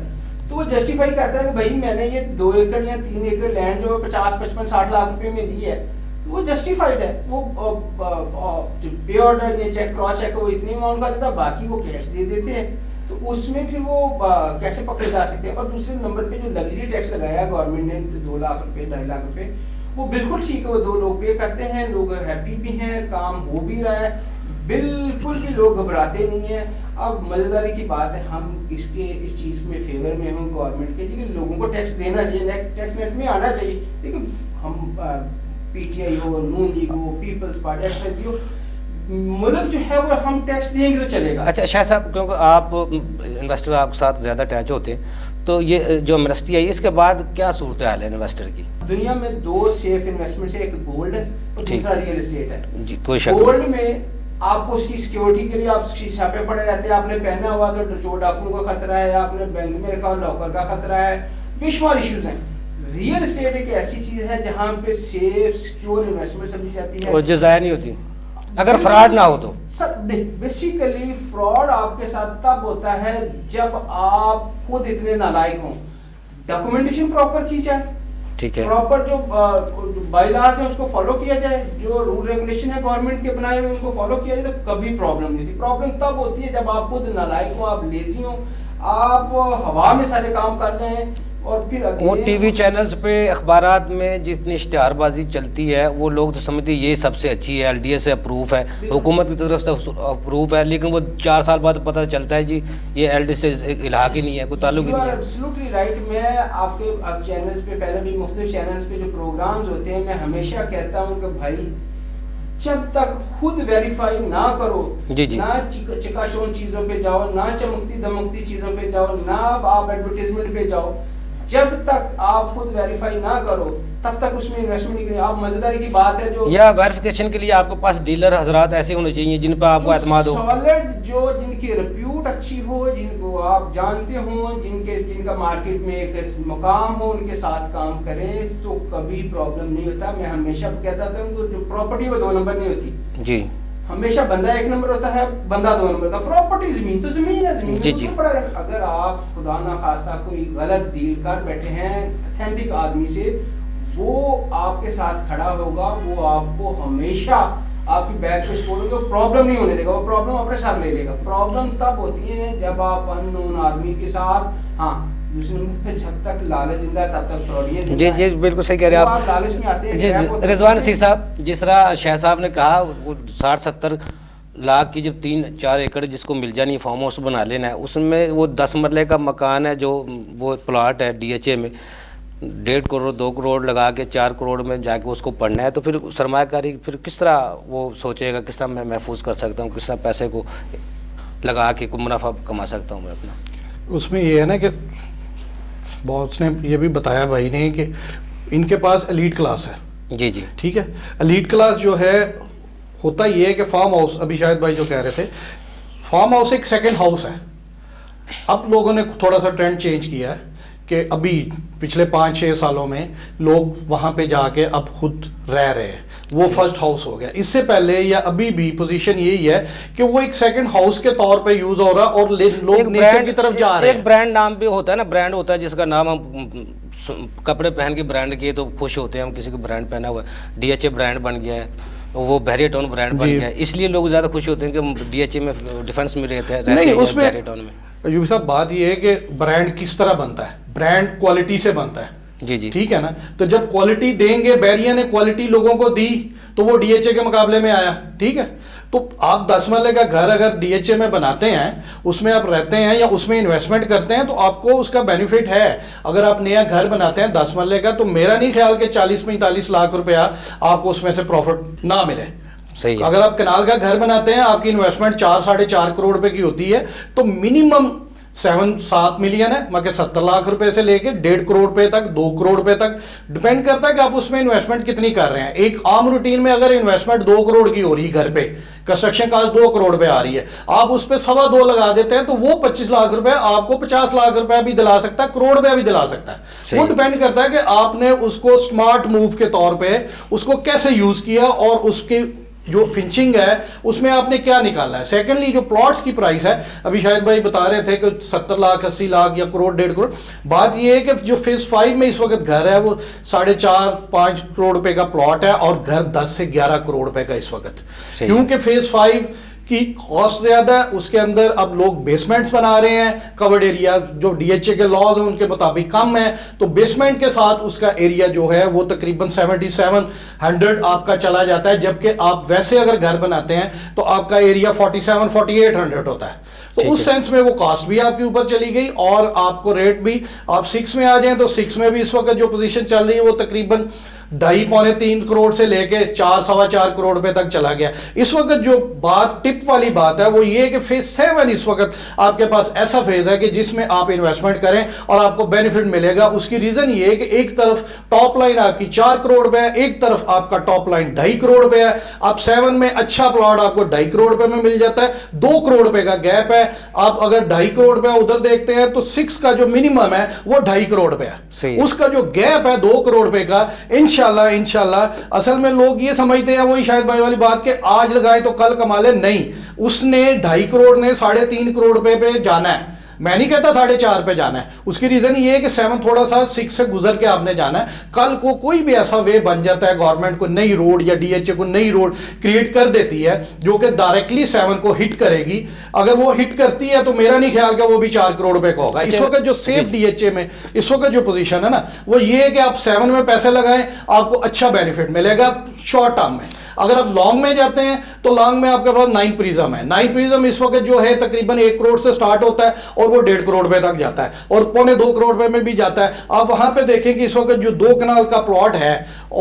तो वो जस्टिफाई करता है कि भाई मैंने ये 2 एकड़ या 3 एकड़ लैंड जो 50-55-60 लाख रुपए में ली है, तो तो वो जस्टिफाइड है। वो पे ऑर्डर या चेक क्रॉस चेक वो इतनी अमाउंट का देता, बाकी वो कैश दे देते हैं, तो उसमें फिर वो कैसे पकड़े जा सकते हैं। और दूसरे नंबर पे जो लग्जरी टैक्स लगाया गवर्नमेंट ने 2 लाख रुपए 2.5 लाख रुपए, वो बिल्कुल ठीक है, वो 2 लोग पे करते हैं, लोग हैप्पी भी हैं, काम हो भी रहा है, बिल्कुल भी लोग घबराते नहीं है। अब मजेदारी की बात है, हम इस चीज़ में फेवर में हूँ गवर्नमेंट के, लेकिन लोगों को टैक्स देना चाहिए, टैक्स नेट में आना चाहिए। लेकिन हम पीटीआई हो, नून लीग हो, पीपल्स पार्टी एक्सएसजी हो, मुल्क जो है वो हम टैक्स देंगे तो चलेगा। अच्छा शाह साहब, क्योंकि आप इन्वेस्टर आपके साथ ज़्यादा अटैच होते हैं, तो ये जो एमनेस्टी आई इसके बाद क्या सूरत हाल है इन्वेस्टर की? दुनिया में 2 सेफ इन्वेस्टमेंट है, एक गोल्ड है और दूसरा रियल एस्टेट है। जी, कोई शक गोल्ड में आपको उसकी सिक्योरिटी के लिए आप छापे पड़े रहते हैं, आपने पहना हुआ तो चोर डाकुओं का खतरा है, आपने बैंक में रखा लॉकर का खतरा है, बेशुमार इश्यूज हैं। रियल एस्टेट एक ऐसी चीज है जहाँ पे सेफ सिक्योर इन्वेस्टमेंट समझी जाती है और जो ज़ाया नहीं होती अगर फ्रॉड ना हो तो। सर बेसिकली फ्रॉड आपके साथ तब होता है जब आप खुद इतने नालायक हों। डॉक्यूमेंटेशन प्रॉपर की जाए, ठीक है, प्रॉपर जो बायलॉज है उसको फॉलो किया जाए, जो रूल रेगुलेशन है गवर्नमेंट के बनाए हुए उनको फॉलो किया जाए, तो कभी प्रॉब्लम नहीं थी। प्रॉब्लम तब होती है जब आप खुद नालायक हो, आप लेजी हो, आप हवा में सारे काम कर रहे हैं और फिर वो टीवी चैनल्स पे अखबारात में जितनी इश्तिहारबाजी चलती है वो लोग तो समझते ये सबसे अच्छी है, एलडीए से अप्रूव है, हुकूमत की तरफ से अप्रूव है, लेकिन वो 4 साल बाद पता चलता है जी ये एलडीए से इलाहा ही नहीं है, कोई ताल्लुक ही नहीं है। Absolutely right. मैं आपके चैनल्स पे पहले भी मुख्तलिफ चैनल्स पे जो प्रोग्राम्स होते हैं, मैं हमेशा कहता हूँ कि भाई जब तक खुद वेरीफाई ना करो, ना चिकाचौंध चीजों पे जाओ, ना चमकती दमकती चीजों पे जाओ, ना आप एडवर्टाइजमेंट पे जाओ, जब तक आप खुद वेरीफाई ना करो तब तक उसमें इन्वेस्टमेंट नहीं करें। आप मजेदारी की बात है जो या वेरिफिकेशन के लिए आपके पास डीलर हजरात ऐसे होने चाहिए जिन पर आपको एतमाद हो, सॉलिड, जो जिनकी रिप्यूट अच्छी हो, जिनको आप जानते हो, जिनका मार्केट में एक मुकाम हो, उनके साथ काम करें तो कभी प्रॉब्लम नहीं होता। मैं हमेशा कहता था जो प्रॉपर्टी में 2 नंबर नहीं होती जी, हमेशा बंदा 1 नंबर होता है, बंदा 2 नंबर का। प्रॉपर्टी जमीन तो जमीन है, जमीन जी जी। पड़ा है। अगर आप खुदा ना खास्ता कोई गलत डील कर बैठे हैं ऑथेंटिक आदमी से, वो आपके साथ खड़ा होगा, वो आपको हमेशा आपकी बैक पे सपोर्ट होगा, प्रॉब्लम नहीं होने देगा, वो प्रॉब्लम अपने साथ ले लेगा। प्रॉब्लम तब होती है जब आप अननोन आदमी के साथ, हाँ दूसरे नंबर पे जब तक लालच जिंदा है तब तक फ्रॉडिया जिंदा है। जी जी बिल्कुल सही कह रहे हैं आप। लालच में आते हैं जी रिजवान नसीर साहब, जिस तरह शाह साहब ने कहा वो 60-70 लाख की जब 3-4 एकड़ जिसको मिल जानी है, फार्म हाउस बना लेना है, उसमें वो 10 मरले का मकान है, जो वो प्लाट है डीएचए में 1.5 करोड़ 2 करोड़ लगा के 4 करोड़ में जाके उसको पढ़ना है, तो फिर सरमायाकारी फिर किस तरह वो सोचेगा, किस तरह मैं महफूज कर सकता हूँ, किस तरह पैसे को लगा के कोई मुनाफा कमा सकता हूँ मैं अपना। उसमें ये है ना कि बॉस ने ये भी बताया भाई ने कि इनके पास एलीट क्लास है। जी जी ठीक है, एलीट क्लास जो है होता ये है कि फार्म हाउस, अभी शायद भाई जो कह रहे थे, फार्म हाउस एक सेकंड हाउस है। अब लोगों ने थोड़ा सा ट्रेंड चेंज किया है कि अभी पिछले 5-6 सालों में लोग वहाँ पे जाके अब खुद रह रहे हैं, वो फर्स्ट हाउस हो गया। इससे पहले या अभी भी पोजीशन यही है कि वो एक सेकंड हाउस के तौर पे यूज हो रहा और लोग नेचर की तरफ जा रहे हैं। एक ब्रांड नाम भी होता है ना, ब्रांड होता है जिसका नाम हम कपड़े पहन के ब्रांड किए तो खुश होते हैं, हम किसी को ब्रांड पहना हुआ है, डीएचए ब्रांड बन गया है, वो बैरियटॉन ब्रांड बन गया है, इसलिए लोग ज़्यादा खुश होते हैं कि डीएचए में डिफेंस में रहते हैं बैरियटॉन में। यूबी साहब बात ये है कि ब्रांड किस तरह बनता है, ब्रांड क्वालिटी से बनता है। जी जी ठीक है ना, तो जब क्वालिटी देंगे, बैरिया ने क्वालिटी लोगों को दी तो वो डीएचए के मुकाबले में आया। ठीक है, तो आप 10 मरले का घर अगर डीएचए में बनाते हैं, उसमें आप रहते हैं या उसमें इन्वेस्टमेंट करते हैं, तो आपको उसका बेनिफिट है। अगर आप नया घर बनाते हैं 10 मरले का, तो मेरा नहीं ख्याल कि 40-45 लाख रुपया आपको उसमें से प्रॉफिट ना मिले। सही है। अगर आप कनाल का घर बनाते हैं, आपकी इन्वेस्टमेंट 4-4.5 करोड़ रुपए की होती है, तो मिनिमम 7-7 मिलियन है, मतलब 70 लाख रुपए से लेके 1.5 करोड़ रुपए तक, 2 करोड़ रुपए तक डिपेंड करता है कि आप उसमें इन्वेस्टमेंट कितनी कर रहे हैं। एक आम रूटीन में अगर इन्वेस्टमेंट 2 करोड़ की हो रही है, घर पे कंस्ट्रक्शन कॉस्ट 2 करोड़ रुपए आ रही है, आप उस पर 2.25 लगा देते हैं, तो वो 25 लाख रुपए आपको 50 लाख रुपए भी दिला सकता है, करोड़ रुपया भी दिला सकता है। वो डिपेंड करता है कि आपने उसको स्मार्ट मूव के तौर पर उसको कैसे यूज किया और उसकी जो फिंचिंग है उसमें आपने क्या निकाला है। सेकेंडली जो प्लॉट्स की प्राइस है, अभी शायद भाई बता रहे थे कि 70 लाख 80 लाख या करोड़ 1.5 करोड़। बात ये है कि जो फेज 5 में इस वक्त घर है वो 4.5-5 करोड़ रुपए का प्लॉट है और घर 10 से 11 करोड़ रुपए का इस वक्त, क्योंकि फेज 5 की कॉस्ट ज्यादा है। उसके अंदर अब लोग बेसमेंट्स बना रहे हैं, कवर्ड एरिया जो डीएचए के लॉज हैं उनके मुताबिक कम है, तो बेसमेंट के साथ उसका एरिया जो है वो तकरीबन 7700 आपका चला जाता है, जबकि आप वैसे अगर घर बनाते हैं तो आपका एरिया 47-4800 होता है। तो उस सेंस में वो कॉस्ट भी आपके ऊपर चली गई और आपको रेट भी, आप 6 में आ जाएं तो 6 में भी इस वक्त जो पोजीशन चल रही है वो तकरीबन 2.5-3 करोड़ से लेके 4-4.25 करोड़ रुपए तक चला गया। इस वक्त जो बात टिप वाली बात है वो ये है कि फेज 7 इस वक्त आपके पास ऐसा फेज है कि जिसमें आप इन्वेस्टमेंट करें और आपको बेनिफिट मिलेगा। उसकी रीजन ये है कि एक तरफ टॉप लाइन आपकी 4 करोड़ रुपए है, एक तरफ आपका टॉप लाइन 2.5 करोड़ रुपए है। आप 7 में अच्छा प्लॉट आपको 2.5 करोड़ रुपए में मिल जाता है, 2 करोड़ रुपए का गैप है। आप अगर 2.5 करोड़ रुपए उधर देखते हैं तो 6 का जो मिनिमम है वो 2.5 करोड़ रुपए है, उसका जो गैप है 2 करोड़ रुपए का। इंशाल्लाह असल में लोग ये समझते हैं वही शायद भाई वाली बात के आज लगाए तो कल कमा ले, नहीं, उसने 2.5 करोड़ ने 3.5 करोड़ रुपए पे जाना है। मैं नहीं कहता 4.5 पे जाना है, उसकी रीजन ये है कि 7 थोड़ा सा 6 से गुजर के आपने जाना है। कल को कोई भी ऐसा वे बन जाता है, गवर्नमेंट को नई रोड या डीएचए को नई रोड क्रिएट कर देती है जो कि डायरेक्टली 7 को हिट करेगी। अगर वो हिट करती है तो मेरा नहीं ख्याल कि वो भी 4 करोड़ रुपए का होगा। इस वक्त जो सेफ डीएचए में इस वक्त जो पोजीशन है ना वो ये है कि आप 7 में पैसे लगाएं, आपको अच्छा बेनिफिट मिलेगा शॉर्ट टर्म में। अगर आप लॉन्ग में जाते हैं तो लॉन्ग में आपके पास 9 प्रिज्म है। 9 प्रिज्म इस वक्त जो है तकरीबन 1 करोड़ से स्टार्ट होता है और वो 1.5 करोड़ रुपए तक जाता है और 2.25 करोड़ रुपए में भी जाता है। आप वहां पे देखें कि इस वक्त जो 2 कनाल का प्लॉट है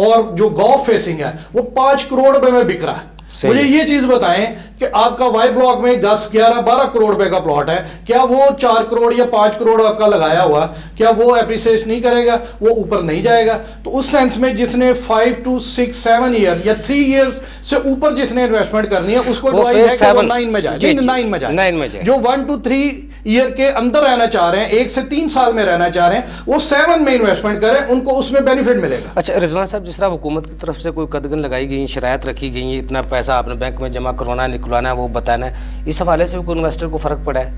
और जो गॉफ फेसिंग है वो 5 करोड़ रुपए में बिक रहा है। मुझे ये चीज बताएं कि आपका वाई ब्लॉक में 10, 11, 12 करोड़ रुपए का प्लॉट है, क्या वो 4 करोड़ या 5 करोड़ आपका लगाया हुआ, क्या वो एप्रिसिएट नहीं करेगा, वो ऊपर नहीं जाएगा? तो उस सेंस में जिसने 5 to 6, 7 ईयर या 3 ईयर्स से ऊपर जिसने इन्वेस्टमेंट करनी है उसको 9 में जाए, 9 में जाए। जो 1 to 3 ईयर के अंदर रहना चाह रहे हैं, 1 से 3 साल में रहना चाह रहे हैं, वो 7 में इन्वेस्टमेंट करें, उनको उसमें बेनिफिट मिलेगा। अच्छा रिजवान साहब, जिस तरह हुकूमत की तरफ से कोई कदगन लगाई गई, शरायत रखी गई है, इतना पैसा आपने बैंक में जमा करवाना है, निकलवाना है, वो बताना है, इस हवाले से कोई इन्वेस्टर को फर्क पड़ा है?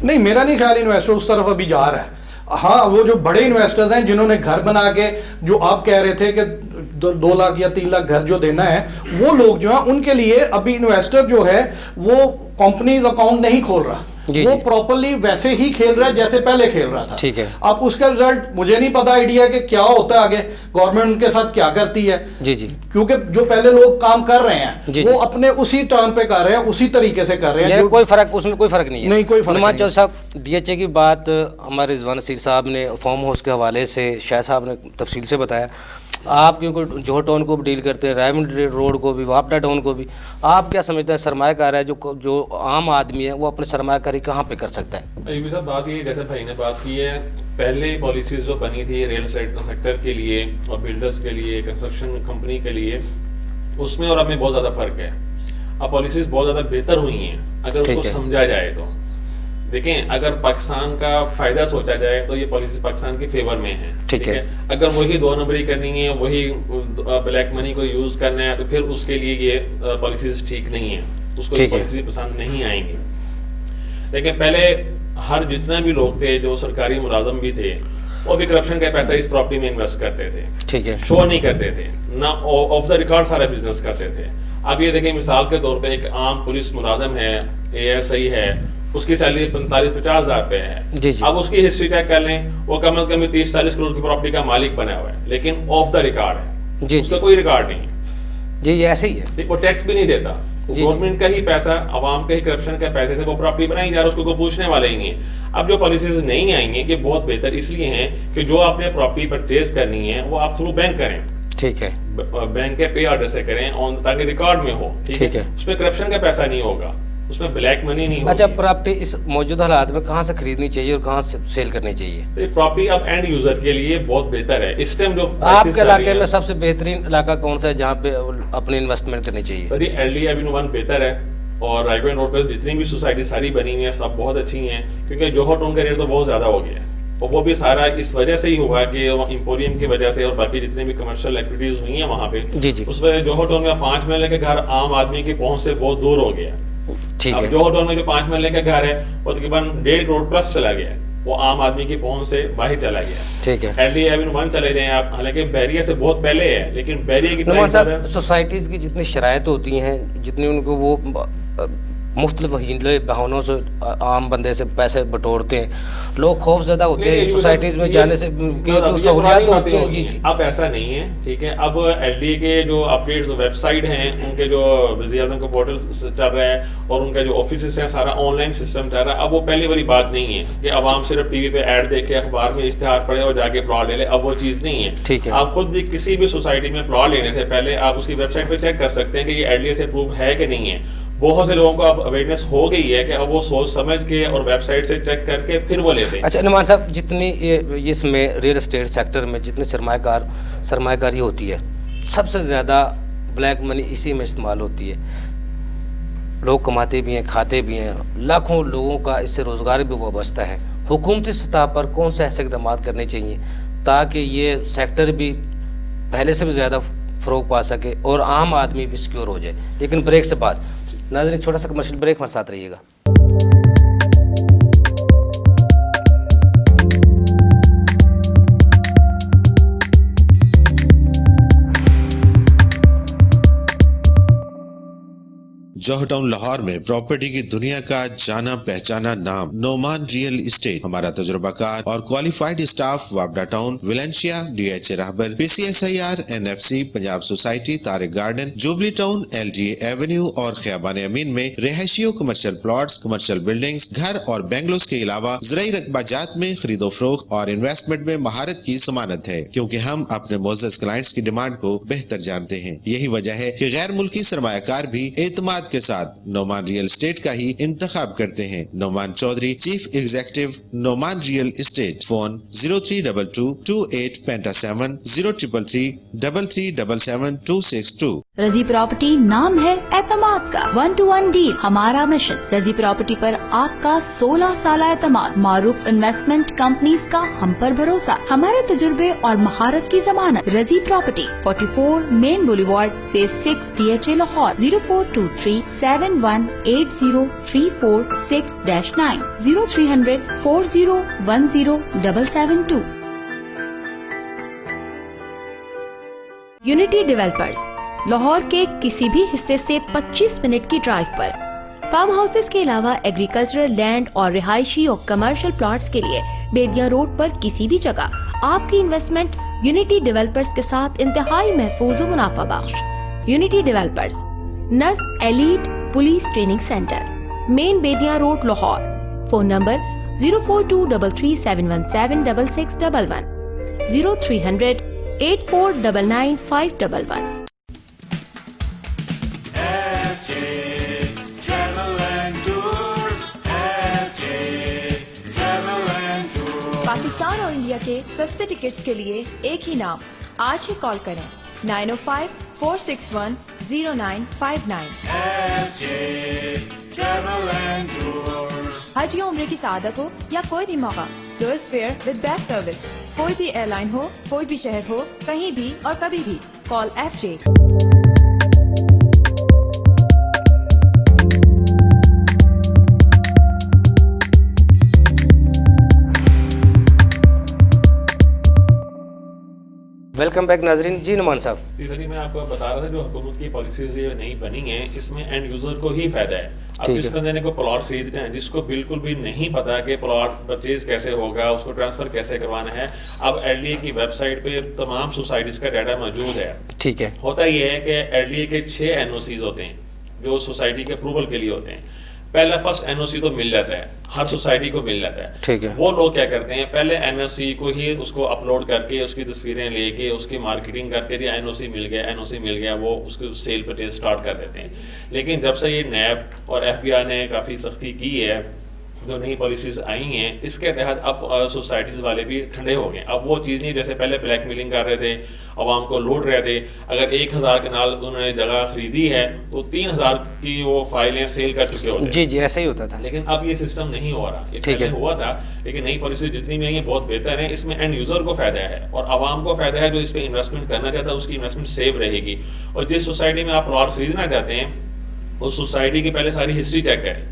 नहीं, मेरा नहीं ख्याल इन्वेस्टर उस तरफ अभी जा रहा है। हाँ, वो जो बड़े इन्वेस्टर्स हैं जिन्होंने घर बना के, जो आप कह रहे थे कि 2 लाख या 3 लाख घर जो देना है, वो लोग जो है उनके लिए अभी इन्वेस्टर जो है वो कंपनीज अकाउंट नहीं खोल रहा, वो प्रॉपर्ली वैसे ही खेल रहा है जैसे पहले खेल रहा था। ठीक है। अब उसका रिजल्ट मुझे नहीं पता आइडिया कि क्या होता है आगे, गवर्नमेंट उनके साथ क्या करती है। जी जी। क्योंकि जो पहले लोग काम कर रहे हैं वो अपने उसी टर्न पे कर रहे हैं, उसी तरीके से कर रहे हैं। कोई फर्क, उसमें कोई फर्क नहीं है। नहीं, कोई फर्क नहीं। चौधरी साहब, डीएचए की बात हमारे रिजवान नसीर साहब ने फार्म हाउस के हवाले से, शाह साहब ने तफसील से बताया। आप क्योंकि जोहर टाउन को भी डील करते हैं, रायमंड रोड को भी, वापडा टाउन को भी, आप क्या समझते हैं सरमायाकार है जो आम आदमी है वो अपने सरमायाकारी कहाँ पे कर सकता है? ये सब बात ये, जैसे भाई ने बात की है, पहले पॉलिसीज जो बनी थी रियल एस्टेट सेक्टर के लिए और बिल्डर्स के लिए, कंस्ट्रक्शन कंपनी के लिए, उसमें और अब में बहुत ज़्यादा फर्क है। अब पॉलिसीज बहुत ज़्यादा बेहतर हुई हैं अगर उसको समझा जाए तो। देखें, अगर पाकिस्तान का फायदा सोचा जाए तो ये पॉलिसी पाकिस्तान के फेवर में है। ठीक है। अगर वही 2 नंबरी करनी है, वही ब्लैक मनी को यूज करना है, तो फिर उसके लिए ये पॉलिसीज ठीक नहीं है, उसको ये पॉलिसी पसंद नहीं आएंगी। लेकिन पहले हर जितने भी लोग थे जो सरकारी मुलाजम भी थे, वो भी करप्शन का पैसा इस प्रॉपर्टी में इन्वेस्ट करते थे। ठीक है। शो नहीं करते थे ना, ऑफ द रिकॉर्ड सारा बिजनेस करते थे। अब ये देखें, मिसाल के तौर पे एक आम पुलिस मुलाजम है, ASI है, उसकी सैलरी 45-50 हज़ार रुपए है। जी जी। अब उसकी हिस्ट्री चेक कर लें, वो कम से कम 30-40 करोड़ की प्रॉपर्टी का मालिक बना हुआ है, लेकिन ऑफ द रिकॉर्ड है। जी। उसका कोई रिकॉर्ड नहीं। जी, ऐसे ही है। वो टैक्स भी नहीं देता, गवर्नमेंट का ही पैसा, अवाम के ही करप्शन के पैसे से वो प्रॉपर्टी बनाई जा रही है, उसको कोई पूछने वाले ही नहीं है। अब जो पॉलिसीज नहीं आएंगी कि बहुत बेहतर इसलिए हैं कि जो आपने प्रॉपर्टी परचेज करनी है वो आप थ्रू बैंक करें। ठीक है। बैंक के पे ऑर्डर से करें ताकि रिकॉर्ड में हो। ठीक है। उसमें करप्शन का पैसा नहीं होगा, उसमें ब्लैक मनी नहीं होगी। अच्छा, प्रॉपर्टी इस मौजूदा हालात में कहाँ से खरीदनी चाहिए और कहाँ से सेल करनी चाहिए? तो प्रॉपर्टी अब एंड यूजर के लिए बहुत बेहतर है इस टाइम। जो आपके इलाके में सबसे बेहतरीन इलाका कौन सा है जहाँ पे अपनी इन्वेस्टमेंट करनी चाहिए? सर, ये एलडी एवेन्यू 1 बेहतर है और राइट रोड पे जितनी भी सोसाइटी सारी बनी हुई है सब बहुत अच्छी हैं, क्योंकि जोहर टाउन का रेट तो बहुत ज्यादा हो गया है। और वो भी सारा इस वजह से ही हुआ कि एम्पोरियम की वजह से और बाकी जितने भी कमर्शियल एक्टिविटीज हुई हैं वहाँ पे, जी जी, उस वजह जोहर टाउन में 5 महल्ले के घर आम आदमी की पहुंच से बहुत दूर हो गया। ठीक अब है। जोहर टाउन में जो 5 महल्ले का घर है वो तकरीबन 1.5 करोड़ प्लस चला गया, वो आम आदमी की पहुंच से बाहर चला गया। ठीक है। एलडी एवेन्यू 1 चले जाएं आप, हालांकि बैरिया से बहुत पहले है, लेकिन बैरिया की नुमान प्राइस साहब, सोसाइटीज़ की जितनी शराइत होती हैं, जितनी उनको वो मुख्तलिफ हीले बहानों से आम बंदे से पैसे बटोरते हैं, लोग खौफजदा होते हैं सोसाइटीज़ में जाने से, सहूलियात होती हैं। जी जी, अब ऐसा नहीं है, ठीक है। अब एलडी के जो अपडेट्स वेबसाइट हैं, उनके जो वज़ीर-ए-आज़म का पोर्टल चल रहा है और उनका जो ऑफिस है, सारा ऑनलाइन सिस्टम चल रहा है। अब वो पहली वाली बात नहीं है कि अवाम सिर्फ टीवी पे ऐड देखे, अखबार में इश्तिहार पढ़े और जाके प्लॉट ले ले, अब वो चीज़ नहीं है। ठीक है। आप खुद भी किसी भी सोसाइटी में प्लॉट लेने से पहले आप उसकी वेबसाइट पे चेक कर सकते हैं कि ये एलडी से अप्रूव है कि नहीं है। बहुत से लोगों को अब अवेयरनेस हो गई है कि अब वो सोच समझ के और वेबसाइट से चेक करके फिर वो लेते हैं। अच्छा नुमान साहब, जितनी ये इसमें रियल एस्टेट सेक्टर में जितनी सरमायाकारी होती है, सबसे ज़्यादा ब्लैक मनी इसी में इस्तेमाल होती है। लोग कमाते भी हैं, खाते भी हैं, लाखों लोगों का इससे रोज़गार भी वाबस्ता है। हुकूमती सतह पर कौन से ऐसे इक़दाम करने चाहिए ताकि ये सेक्टर भी पहले से भी ज़्यादा फ़रोग पा सके और आम आदमी भी सिक्योर हो जाए? लेकिन ब्रेक से बाद नाज़रीन, छोटा सा कमर्शियल ब्रेक, हमारे साथ रहिएगा। जौहर टाउन लाहौर में प्रॉपर्टी की दुनिया का जाना पहचाना नाम नोमान रियल इस्टेट। हमारा तजुर्बाकार और क्वालिफाइड स्टाफ वाबडा Town, Valencia, DHA Rahbar, PCSIR, NFC, Punjab Society, Tariq Garden, Jubilee Town, LDA Avenue और खियाबान अमीन में रिहायशियों, कमर्शियल प्लॉट्स, कमर्शियल बिल्डिंग्स, घर और बेंगलोस के अलावा ज़राई रकबाजात में खरीदो फरोख्त और इन्वेस्टमेंट में महारत की जमानत है, क्योंकि हम अपने मोअज़्ज़ज़ क्लाइंट्स की डिमांड को बेहतर जानते हैं। यही वजह है कि गैर मुल्की सरमायाकार भी एतमाद के साथ नोमान रियल एस्टेट का ही इंतखाब करते हैं। Noman Chaudhry, chief executive, Noman real estate. Phone 03222857 03333377 रजी प्रॉपर्टी नाम है एतमाद का। 1-to-1 डील हमारा मिशन। रजी प्रॉपर्टी पर आपका 16 साल एतमाद। मारूफ इन्वेस्टमेंट कंपनीज का हम पर भरोसा, हमारे तजुर्बे और महारत की जमानत। रजी property 44 main boulevard, phase 6, DHA Lahore. 042371803469 03004010 unity developers Lahore के किसी भी हिस्से से 25 मिनट की ड्राइव पर फार्म हाउसेस के अलावा एग्रीकल्चरल लैंड और रिहायशी और कमर्शियल प्लॉट्स के लिए बेदियां रोड पर किसी भी जगह आपकी इन्वेस्टमेंट यूनिटी डेवलपर्स के साथ इंतहाई महफूज और मुनाफा बख्श। यूनिटी डेवलपर्स, नस्ब elite police training centre, main Bedian Road Lahore. Phone number 042337176611 030084995511। Pakistan और इंडिया के सस्ते टिकट्स के लिए एक ही नाम, आज ही कॉल करें 905-461-0959। हज या उम्रे की सादत हो या कोई भी मौका, lowest fair with best service. कोई भी एयरलाइन हो, कोई भी शहर हो, कहीं भी और कभी भी, कॉल FJ। वेलकम बैक नाजरीन। जी नुमान साहब, जी सर, मैं आपको बता रहा था जो हुकूमत की पॉलिसीज ये नई बनी हैं, इसमें एंड यूजर को ही फायदा है। अब ठीक जिस है। बंदे ने को प्लॉट खरीदना है, जिसको बिल्कुल भी नहीं पता कि प्लॉट परचेज कैसे होगा, उसको ट्रांसफर कैसे करवाना है, अब एलडीए की वेबसाइट पे तमाम सोसाइटीज का डाटा मौजूद है। ठीक है। होता ये है कि एलडीए के 6 NOCs होते हैं जो सोसाइटी के अप्रूवल के लिए होते हैं। पहला फर्स्ट NOC तो मिल जाता है, हर सोसाइटी को मिल जाता है। ठीक है। वो लोग क्या करते हैं, पहले NOC को ही उसको अपलोड करके उसकी तस्वीरें लेके उसकी मार्केटिंग करके जी NOC मिल गया, वो उसको सेल परचेज स्टार्ट कर देते हैं। लेकिन जब से ये नैब और FBI ने काफ़ी सख्ती की है, जो नई पॉलिसीज आई हैं इसके तहत अब सोसाइटीज़ वाले भी ठंडे हो गए। अब वो चीज़ नहीं जैसे पहले ब्लैकमेलिंग कर रहे थे, आवाम को लूट रहे थे। अगर 1000 कनाल उन्होंने जगह खरीदी है तो 3000 की वो फाइलें सेल कर चुके होते हैं। जी जी ऐसा ही होता था। लेकिन अब ये सिस्टम नहीं हो रहा, ये ठीक पहले है। हुआ था, लेकिन नई पॉलिसी जितनी भी आई है बहुत बेहतर है। इसमें एंड यूजर को फायदा है और आवाम को फायदा है, जो इस पे इन्वेस्टमेंट करना चाहता है उसकी इन्वेस्टमेंट सेव रहेगी। और जिस सोसाइटी में आप प्लॉट खरीदना चाहते हैं उस सोसाइटी की पहले सारी हिस्ट्री चेक करें,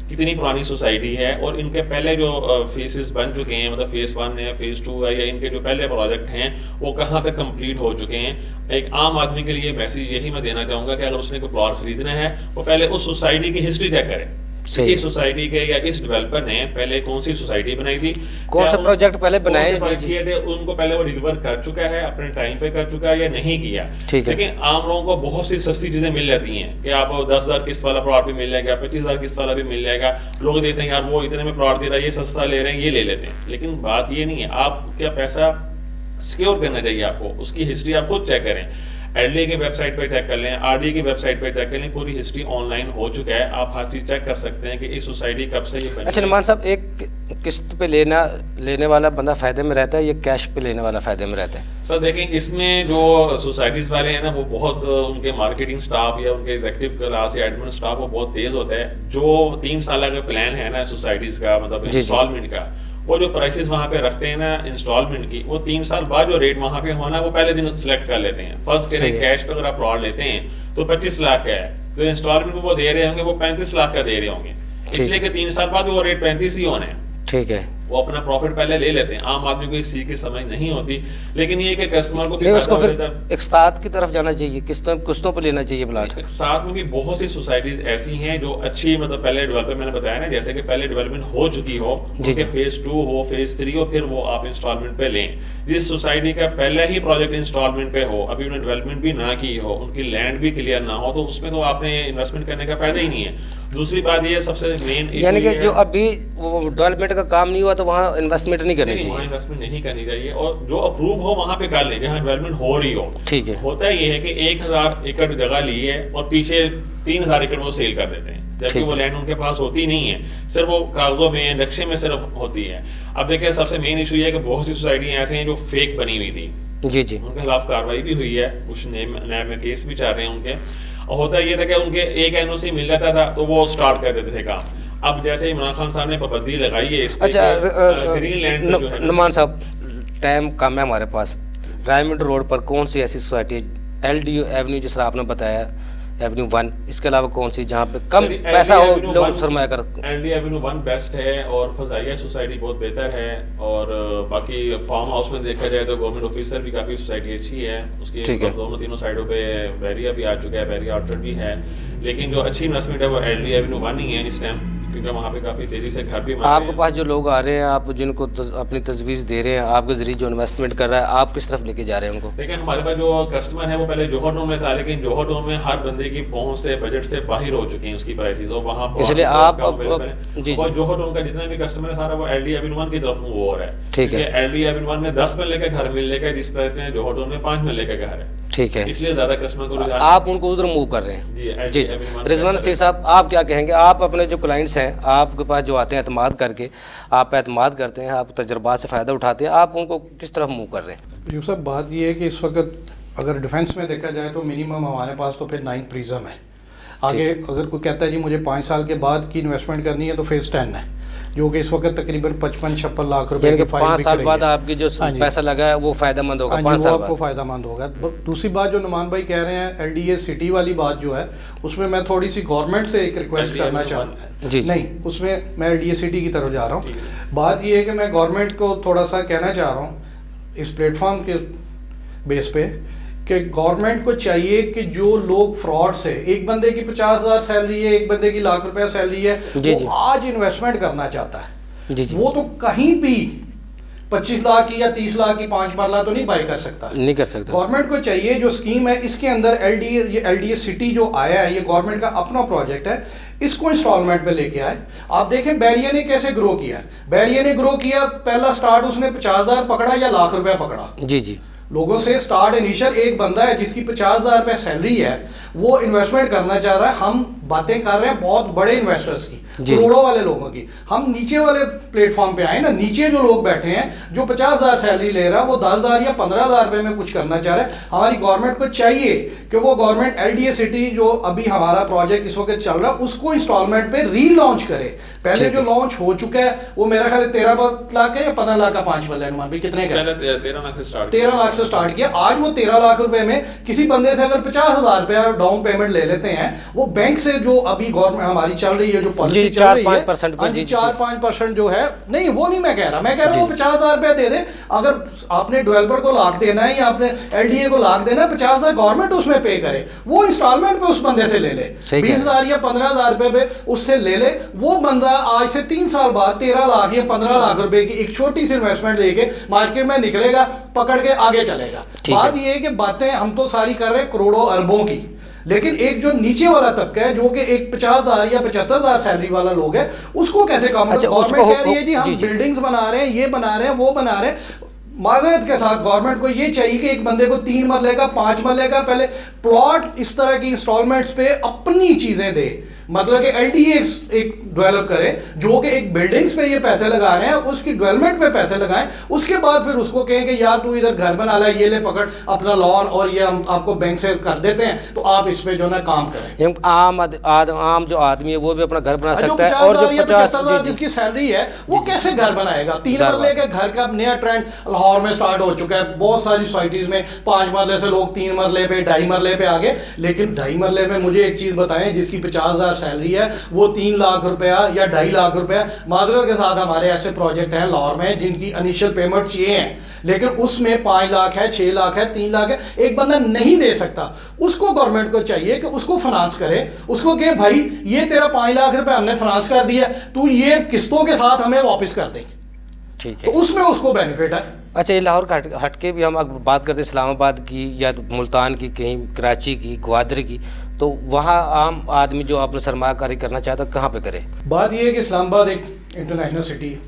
कितनी पुरानी सोसाइटी है और इनके पहले जो फेसेस बन चुके हैं, मतलब फेज 1 है, फेज 2 है, या इनके जो पहले प्रोजेक्ट हैं वो कहाँ तक कंप्लीट हो चुके हैं। एक आम आदमी के लिए मैसेज यही मैं देना चाहूंगा कि अगर उसने कोई प्लॉट खरीदना है वो पहले उस सोसाइटी की हिस्ट्री चेक करें। इस सोसाइटी के या इस डेवलपर ने पहले कौन सी सोसाइटी बनाई थी, कौन सा प्रोजेक्ट पहले बनाए किए थे, उनको पहले वो डिलीवर कर चुका है, अपने टाइम पे कर चुका है या नहीं किया। ठीक है। लेकिन आम लोगों को बहुत सी सस्ती चीजें मिल जाती हैं कि आप 10,000 किस्त वाला प्लॉट भी मिल जाएगा, 25,000 किस्त वाला भी मिल जाएगा। लोग देखते हैं यार वो इतने में प्लॉट दे रहा है, ये सस्ता ले रहे हैं, ये ले लेते हैं। लेकिन बात ये नहीं है, आप क्या पैसा सिक्योर करना चाहिए आपको, उसकी हिस्ट्री आप खुद चेक करें। एलडीए की वेबसाइट पे चेक कर लें, आरडीए की वेबसाइट पे चेक कर लें, पूरी हिस्ट्री ऑनलाइन हो चुका है। आप हर चीज चेक कर सकते हैं कि इस सोसाइटी कब से ये बनी अच्छा है। नुमान साहब, एक किस्त पे लेने वाला बंदा फायदे में रहता है या कैश पे लेने वाला फायदे में रहता है? सर देखें, इसमें जो सोसाइटीज वाले हैं ना वो बहुत उनके मार्केटिंग स्टाफ या उनके एग्जीक्यूटिव क्लास या एडमिन स्टाफ वो बहुत तेज होता है। जो 3 साल का प्लान है ना सोसाइटीज का, मतलब इंस्टॉलमेंट का, वो जो प्राइसेस वहाँ पे रखते हैं ना इंस्टॉलमेंट की, वो 3 साल बाद जो रेट वहाँ पे होना वो पहले दिन सिलेक्ट कर लेते हैं। फर्स्ट करें कैश पे अगर आप प्लॉट लेते हैं तो 25 लाख का है, जो इंस्टॉलमेंट में वो दे रहे होंगे वो 35 लाख का दे रहे होंगे, इसलिए कि 3 साल बाद वो रेट 35 ही होना है। ठीक है। वो अपना प्रॉफिट पहले ले लेते हैं। आम आदमी को इस चीज की समझ नहीं होती, लेकिन ये कि कस्टमर को नहीं, उसको फिर एक साथ की तरफ जाना चाहिए, किस्तों पर लेना चाहिए प्लॉट। साथ में भी बहुत सी सोसाइटीज ऐसी हैं जो अच्छी, मतलब पहले डेवलपमेंट मैंने बताया ना, जैसे कि पहले डेवलपमेंट हो चुकी हो, उसके फेज 2 हो, फेज 3 हो, फिर वो आप इंस्टॉलमेंट पे लें। जिस सोसाइटी का पहले ही प्रोजेक्ट इंस्टॉलमेंट पे हो, अभी उन्होंने डेवलपमेंट भी ना की हो, उनकी लैंड भी क्लियर ना हो, तो उसमें तो आपने इन्वेस्टमेंट करने का फायदा ही नहीं है। दूसरी बात ये सबसे मेन, यानी कि जो अभी वो डेवलपमेंट का काम नहीं हुआ तो वहाँ इन्वेस्टमेंट नहीं करनी चाहिए। इन्वेस्टमेंट नहीं करनी चाहिए, और जो अप्रूव हो वहाँ पे कर लें जहाँ डेवलपमेंट हो रही हो। ठीक है। होता ये है कि 1000 एकड़ जगह ली है और पीछे 3000 एकड़ वो सेल कर देते हैं, जबकि वो लैंड उनके पास होती नहीं है, सिर्फ वो कागजों में, नक्शे में सिर्फ होती है। अब देखिए सबसे मेन इशू ये है कि बहुत सी सोसाइटी ऐसे हैं जो फेक बनी हुई थी, जी जी, उनके खिलाफ कार्रवाई भी हुई है, कुछ नए में केस भी चल रहे हैं उनके। और होता ये था कि उनके एक एनओसी मिल जाता था तो वो स्टार्ट कर देते थे काम। अब जैसे इमरान खान साहब ने पाबंदी लगाई है इस ग्रीन लैंड पे जो है। नुमान साहब, टाइम कम है हमारे पास। रायमंड रोड पर कौन सी ऐसी सोसाइटी, एलडीओ एवेन्यू जिस तरह आपने बताया, एवेन्यू 1, इसके अलावा कौन सी जहाँ पे कम पैसा हो, लोग सरमाया कर? एलडी एवेन्यू 1 बेस्ट है और फजाइया सोसाइटी बहुत बेहतर है। और बाकी फार्म हाउस में देखा जाए तो गवर्नमेंट ऑफिसर भी काफ़ी सोसाइटी अच्छी है, उसकी दोनों तीनों साइडों पे बैरिया भी आ चुका है, बैरिया आउटलेट भी है। लेकिन जो अच्छी इन्वेस्टमेंट है वो एलडी एवेन्यू 1 ही है इस टाइम, क्योंकि वहाँ पे काफ़ी तेज़ी से घर भी आपके पास जो लोग आ रहे हैं, आप जिनको अपनी तजवीज़ दे रहे हैं, आपके जरिए जो इन्वेस्टमेंट कर रहा है, आप किस तरफ लेके जा रहे हैं उनको? देखिए हमारे पास जो कस्टमर है वो पहले जोहर टाउन में था, लेकिन जोहर टाउन में हर बंदे की पहुंच से, बजट से बाहर हो चुकी हैं उसकी प्राइसेस, और वहाँ इसलिए आप जी जोहर टाउन का जितना भी कस्टमर है सारा वो एलडी एवेन्यू 1 की तरफ मूव हो रहा है। ठीक है। एलडी एवेन्यू 1 में 10 मिलने का घर मिलने का, जिस प्राइस में जोहर टाउन में 5 मिलने का घर है। ठीक है, इसलिए ज्यादा कस्टमर को आप उनको उधर मूव कर रहे हैं। जी जी, रिजवान नसीर साहब, आप क्या कहेंगे? आप अपने जो क्लाइंट्स हैं, आपके पास जो आते हैं एतमाद करके, आप एतमाद करते हैं, आप तजर्बात से फ़ायदा उठाते हैं, आप उनको किस तरफ मूव कर रहे हैं? यूँ सब बात ये है कि इस वक्त अगर डिफेंस में देखा जाए तो मिनिमम हमारे पास तो फिर 9 प्रिज्म है। आगे अगर कोई कहता है जी मुझे 5 साल के बाद की इन्वेस्टमेंट करनी है तो फेज़ 10 है, जो कि इस वक्त तकरीबन 55-56 लाख रुपए की फाइल 5 साल बाद आपकी जो पैसा लगा है वो फ़ायदेमंद होगा। 5 साल आपको फ़ायदेमंद होगा। दूसरी बात जो नुमान भाई कह रहे हैं एलडीए सिटी वाली बात जो है, उसमें मैं थोड़ी सी गवर्नमेंट से एक रिक्वेस्ट करना चाहता हूँ। नहीं, उसमें मैं एलडीए सिटी की तरफ जा रहा हूँ। बात ये है कि मैं गवर्नमेंट को थोड़ा सा कहना चाह रहा हूँ इस प्लेटफॉर्म के बेस पे कि गवर्नमेंट को चाहिए कि जो लोग फ्रॉड से, एक बंदे की 50,000 सैलरी है, एक बंदे की लाख रुपया सैलरी है, वो आज इन्वेस्टमेंट करना चाहता है, वो तो कहीं भी 25 लाख की या 30 लाख की 5 मरला तो नहीं बाई कर सकता, नहीं कर सकता। गवर्नमेंट को चाहिए जो स्कीम है इसके अंदर एलडीए सिटी जो आया है, ये गवर्नमेंट का अपना प्रोजेक्ट है, इसको इंस्टॉलमेंट पे लेके आए। आप देखें बैरिया ने कैसे ग्रो किया। बैरिया ने ग्रो किया, पहला स्टार्ट उसने 50,000 पकड़ा या लाख रुपया पकड़ा। जी जी, लोगों से स्टार्ट इनिशियल एक बंदा है जिसकी 50,000 रुपये सैलरी है, वो इन्वेस्टमेंट करना चाह रहा है। हम बातें कर रहे हैं बहुत बड़े इन्वेस्टर्स की, जी। करोड़ों वाले लोगों की। हम नीचे वाले प्लेटफॉर्म पे आए ना, नीचे जो लोग बैठे हैं जो 50,000 सैलरी ले रहा है वो 10,000 या 15,000 रुपए में कुछ करना चाह रहा है। हमारी गवर्नमेंट को चाहिए कि वो गवर्नमेंट LDA सिटी जो अभी हमारा प्रोजेक्ट इस वक्त चल रहा है उसको इंस्टॉलमेंट पे रीलॉन्च करे। पहले जो लॉन्च हो चुका है वो मेरा ख्याल 13 लाख है या 15 लाख का 5 वाला अनुमान भी कितने का? 13 लाख से स्टार्ट 13 लाख से स्टार्ट किया। आज वो 13 लाख रुपए में किसी बंदे से अगर 50,000 रुपया डाउन पेमेंट ले लेते हैं, वो बैंक से जो अभी गवर्नमेंट हमारी चल रही है जो पॉलिसी जी, चल रही है 4-5% 4-5% जो है, नहीं वो नहीं मैं कह रहा वो 50,000 रुपया दे दे। अगर आपने डेवलपर को लाख देना है या आपने LDA को लाख देना है, 50,000 गवर्नमेंट उसमें पे करे, वो इंस्टॉलमेंट पे उस बंदे से ले ले, 20,000 या 15,000 रुपए पे उससे ले ले। वो बंदा आज से 3 साल बाद 13 लाख या 15 लाख रुपए की एक छोटी सी इन्वेस्टमेंट लेके मार्केट में निकलेगा, पकड़ के आगे चलेगा। बात ये है कि बातें हम तो सारी कर रहे हैं करोड़ों अरबों की, लेकिन एक जो नीचे वाला तबका है जो कि एक 50,000 या 75,000 सैलरी वाला लोग है, उसको कैसे काम? गवर्नमेंट कह रही है जी हम बिल्डिंग्स बना रहे हैं, ये बना रहे हैं, वो बना रहे हैं। माजरत के साथ गवर्नमेंट को ये चाहिए कि एक बंदे को 3 मरले का 5 मरले का पहले प्लॉट इस तरह की इंस्टॉलमेंट्स पे अपनी चीजें दे, मतलब कि LDA एक डेवलप करे जो कि एक बिल्डिंग्स पे ये पैसे लगा रहे हैं उसकी डेवलपमेंट पे पैसे लगाएं। उसके बाद फिर उसको कहें कि यार तू इधर घर बना ला, ये ले पकड़ अपना लोन और ये हम आपको बैंक से कर देते हैं, तो आप इस पे जो ना काम करें। आम जो आदमी है वो भी अपना घर बना सकता है, और जो 50,000 जिसकी सैलरी है वो कैसे घर बनाएगा? 3 मरले के घर का नया ट्रेंड लाहौर में स्टार्ट हो चुका है। बहुत सारी सोसाइटीज में 5 मरले से लोग 3 मरले पे 2.5 मरले पे आ गए, लेकिन 2.5 मरले में मुझे एक चीज बताएं, जिसकी 50,000 सैलरी है वो 3 लाख रुपया या 2.5 लाख रुपया। माजरत के साथ हमारे ऐसे प्रोजेक्ट हैं लाहौर में जिनकी इनिशियल पेमेंट चाहिए है, लेकिन उसमें 5 लाख है, 6 लाख है, 3 लाख है, एक बंदा नहीं दे सकता। उसको गवर्नमेंट को चाहिए कि उसको फाइनेंस करे, उसको कहे भाई ये तेरा 5 लाख रुपया हमने फाइनेंस कर दिया, तू ये किस्तों के साथ हमें वापस कर दे, ठीक है, तो उसमें उसको बेनिफिट है। अच्छा, ये लाहौर का हट के भी हम अगर बात करते हैं इस्लामाबाद की या मुल्तान की, कहीं कराची की, ग्वादर की, तो वहाँ आम आदमी जो अपना सरमायाकारी करना चाहता है कहाँ पे करे? बात ये है कि इस्लामाबाद एक इंटरनेशनल सिटी है,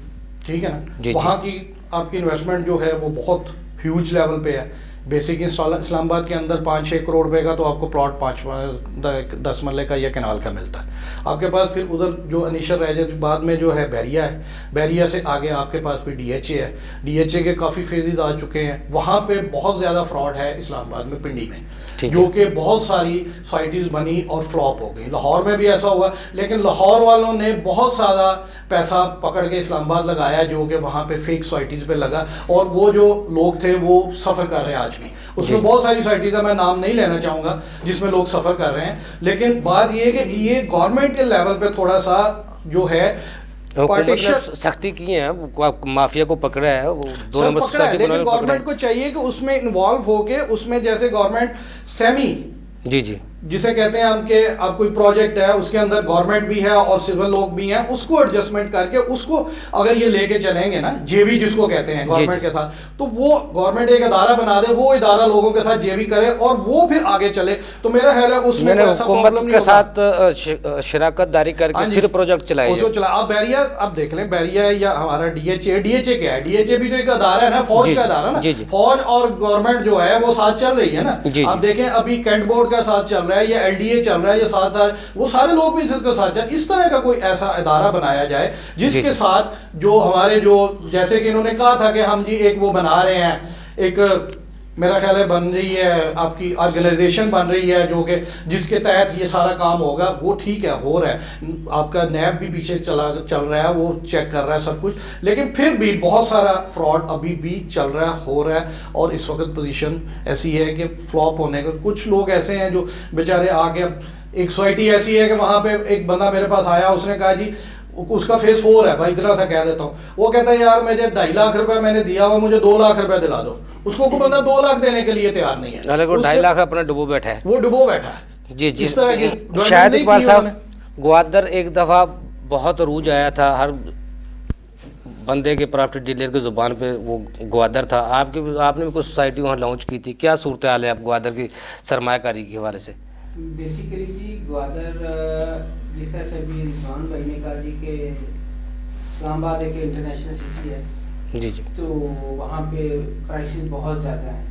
ठीक है ना, वहाँ की आपकी इन्वेस्टमेंट जो है वो बहुत ह्यूज लेवल पे है। बेसिक इस्लामाबाद के अंदर 5-6 करोड़ रुपए का तो आपको प्लॉट 5-10 मरले का या कनाल का मिलता है आपके पास। फिर उधर जो इनिशियल रह जाए, बाद में जो है बैरिया है, बैरिया से आगे आपके पास फिर DHA है, DHA के काफ़ी फेजेस आ चुके हैं। वहाँ पे बहुत ज़्यादा फ्रॉड है इस्लामाबाद में, पिंडी में, जो कि बहुत सारी सोसाइटीज़ बनी और फ्लॉप हो गई। लाहौर में भी ऐसा हुआ, लेकिन लाहौर वालों ने बहुत सारा पैसा पकड़ के इस्लामाबाद लगाया जो कि वहाँ पे फेक सोसाइटीज़ पे लगा, और वो जो लोग थे वो सफ़र कर रहे हैं आज भी। उसमें बहुत सारी सोसाइटीज़ है, मैं नाम नहीं लेना चाहूँगा, जिसमें लोग सफ़र कर रहे हैं। लेकिन बात ये है कि ये गवर्नमेंट के लेवल पे थोड़ा सा जो है सख्ती की है, माफिया को पकड़ा है, वो 2 नंबर सोसाइटी बनाने को पकड़ा है। गवर्नमेंट को चाहिए कि उसमें इन्वॉल्व होके, उसमें जैसे गवर्नमेंट सेमी जी जिसे कहते हैं हम कि आप कोई प्रोजेक्ट है उसके अंदर गवर्नमेंट भी है और सिविल लोग भी हैं, उसको एडजस्टमेंट करके उसको अगर ये लेके चलेंगे ना, जेवी जिसको कहते हैं गवर्नमेंट के साथ, तो वो गवर्नमेंट एक इदारा बना दे, वो इदारा लोगों के साथ जेवी करे और वो फिर आगे चले, तो मेरा ख्याल है उसमें हुकूमत के साथ शराकत दारी करके फिर प्रोजेक्ट चलाए। आप बैरिया आप देख लें, बैरिया या हमारा DHA क्या है? DHA भी तो एक अदारा है ना, फौज का अदारा ना, फौज और गवर्नमेंट जो है वो साथ चल रही है ना। आप देखें अभी कैंट बोर्ड का साथ चल रहा है या LDA चल रहा है या साथ वो सारे लोग भी इसके साथ चल, इस तरह का कोई ऐसा इदारा बनाया जाए जिसके साथ जो हमारे जो जैसे कि इन्होंने कहा था कि हम जी एक वो बना रहे हैं, एक मेरा ख्याल है बन रही है आपकी ऑर्गेनाइजेशन बन रही है जो कि जिसके तहत ये सारा काम होगा, वो ठीक है हो रहा है। आपका नैब भी पीछे चल रहा है, वो चेक कर रहा है सब कुछ, लेकिन फिर भी बहुत सारा फ्रॉड अभी भी चल रहा है, हो रहा है। और इस वक्त पोजीशन ऐसी है कि फ्लॉप होने का कुछ लोग ऐसे हैं जो बेचारे आगे, एक सोसाइटी ऐसी है कि वहाँ पे एक बंदा मेरे पास आया, उसने कहा जी उसका फेज 4 है भाई, इतना सा कह देता हूँ, वो कहता है यार मुझे 2.5 लाख रुपए मैंने दिया हुआ, मुझे 2 लाख रुपए दिला दो। उसको कोई बंदा 2 लाख देने के लिए तैयार नहीं है, 2.5 लाख अपना डुबो बैठा है, वो डुबो बैठा है। जी इस तरह की शायद इकबाल साहब ग्वादर एक दफ़ा बहुत रूज आया था, हर बंदे के प्रॉपर्टी डीलर की ज़ुबान पे वो ग्वादर था। आपने भी कुछ सोसाइटी वहाँ लॉन्च की थी, क्या सूरत हाल है आप ग्वादर की सरमायाकारी के हवाले से? बेसिकली जी ग्वादर जिस तरह से अभी रिजवान भाई ने कहा जी कि इस्लामाबाद एक इंटरनेशनल सिटी है, जी तो वहाँ पे क्राइसिस बहुत ज़्यादा है।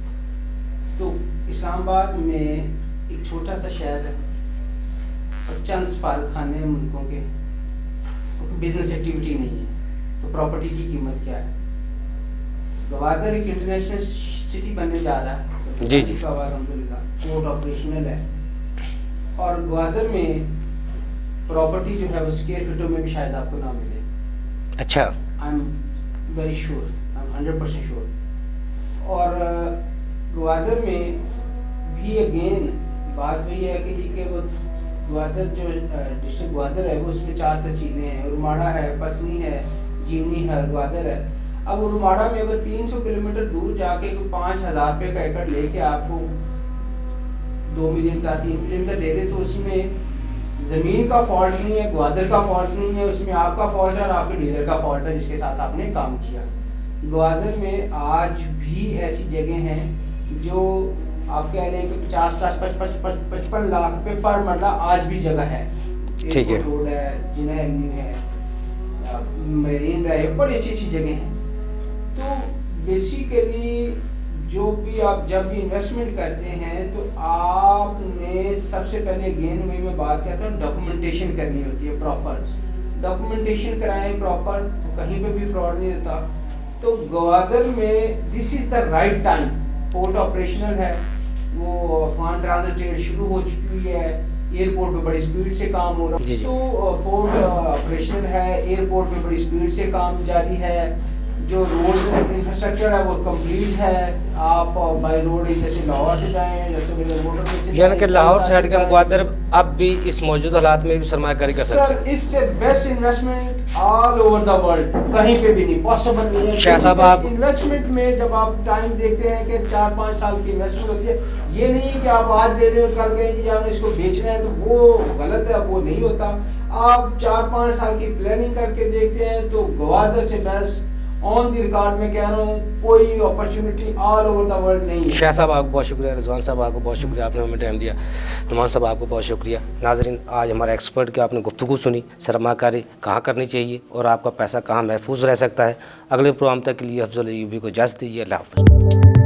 तो इस्लामाबाद में एक छोटा सा शहर है, और चंद सफारत खाने मुल्कों के बिजनेस एक्टिविटी नहीं है, तो प्रॉपर्टी की कीमत क्या है? गवादर एक इंटरनेशनल सिटी बनने जा रहा है। जी जी। अल्हम्दुलिल्लाह पोर्ट ऑपरेशनल है और गवादर में प्रॉपर्टी जो है वो स्क्वायर फीटों में भी शायद आपको ना मिले। अच्छा। I am very sure, I am 100% sure. और गवादर में भी अगेन बात वही है कि वो गवादर जो डिस्ट्रिक्ट गवादर है वो उसमें 4 तहसीलें हैं, उरमाड़ा है, पसनी है, जीवनी है और गवादर है। अब उरमाड़ा में अगर 300 किलोमीटर दूर जाके 5,000 रुपये का एकड़ लेके आपको 2 मिलियन का 3 मिलियन का दे दे तो उसमें ज़मीन का फॉल्ट नहीं है, ग्वादर का फॉल्ट नहीं है, उसमें आपका फॉल्ट है और आपके डीलर का फॉल्ट है जिसके साथ आपने काम किया। ग्वादर में आज भी ऐसी जगह हैं जो आप कह रहे हैं कि 55 लाख रुपए पर मरला आज भी जगह है। ठीक है। रोड है, जिना एवेन्यू है, मरीन ड्राइव, बड़ी अच्छी अच्छी जगह हैं। तो बेसिकली जो भी आप जब भी इन्वेस्टमेंट करते हैं तो आपने सबसे पहले गेन में मैं बात करता हूँ डॉक्यूमेंटेशन करनी होती है प्रॉपर। डॉक्यूमेंटेशन कराएं प्रॉपर तो कहीं पे भी फ्रॉड नहीं होता। तो ग्वादर में this is the right time. Port operational है, वो फॉरेन ट्रांजिट ट्रेड शुरू हो चुकी हुई है, एयरपोर्ट पे बड़ी स्पीड से काम हो रहा है। तो पोर्ट ऑपरेशनल है, एयरपोर्ट पे बड़ी स्पीड से काम जारी है। जो रोड इंफ्रास्ट्रक्चर है वो कंप्लीट है। आप बाई रोड जैसे लाहौर से जाएं, जैसे मोटरवे से यानी कि लाहौर से हटकर हम ग्वादर अब भी इस मौजूदा हालात में भी सरमायाकारी कर सकते हैं। सर इससे best investment all over the world कहीं पे भी नहीं पॉसिबल नहीं है। शाह साहब आप इन्वेस्टमेंट में जब आप टाइम देखते हैं कि 4-5 साल की इन्वेस्टमेंट होती है, ये नहीं है कि आप आज ले रहे हो कल कहेंगे कि आपने इसको बेचना है, तो वो गलत है, वो नहीं होता। आप 4-5 साल की प्लानिंग करके देखते हैं तो ग्वादर से बेस्ट ऑन द रिकॉर्ड में कह रहा हूँ कोई opportunity all over the world नहीं है। शाह साहब आपको बहुत शुक्रिया, रिजवान साहब आपको बहुत शुक्रिया, आपने हमें टाइम दिया। नुमान साहब आपको बहुत शुक्रिया। नाजरीन आज हमारे एक्सपर्ट की आपने गुफ्तगू सुनी, सरमाकारी कहाँ करनी चाहिए और आपका पैसा कहाँ महफूज रह सकता है। अगले प्रोग्राम तक के लिए अफजल अय्यूबी को इजाज़त दीजिए। अल्लाह हाफ़िज़।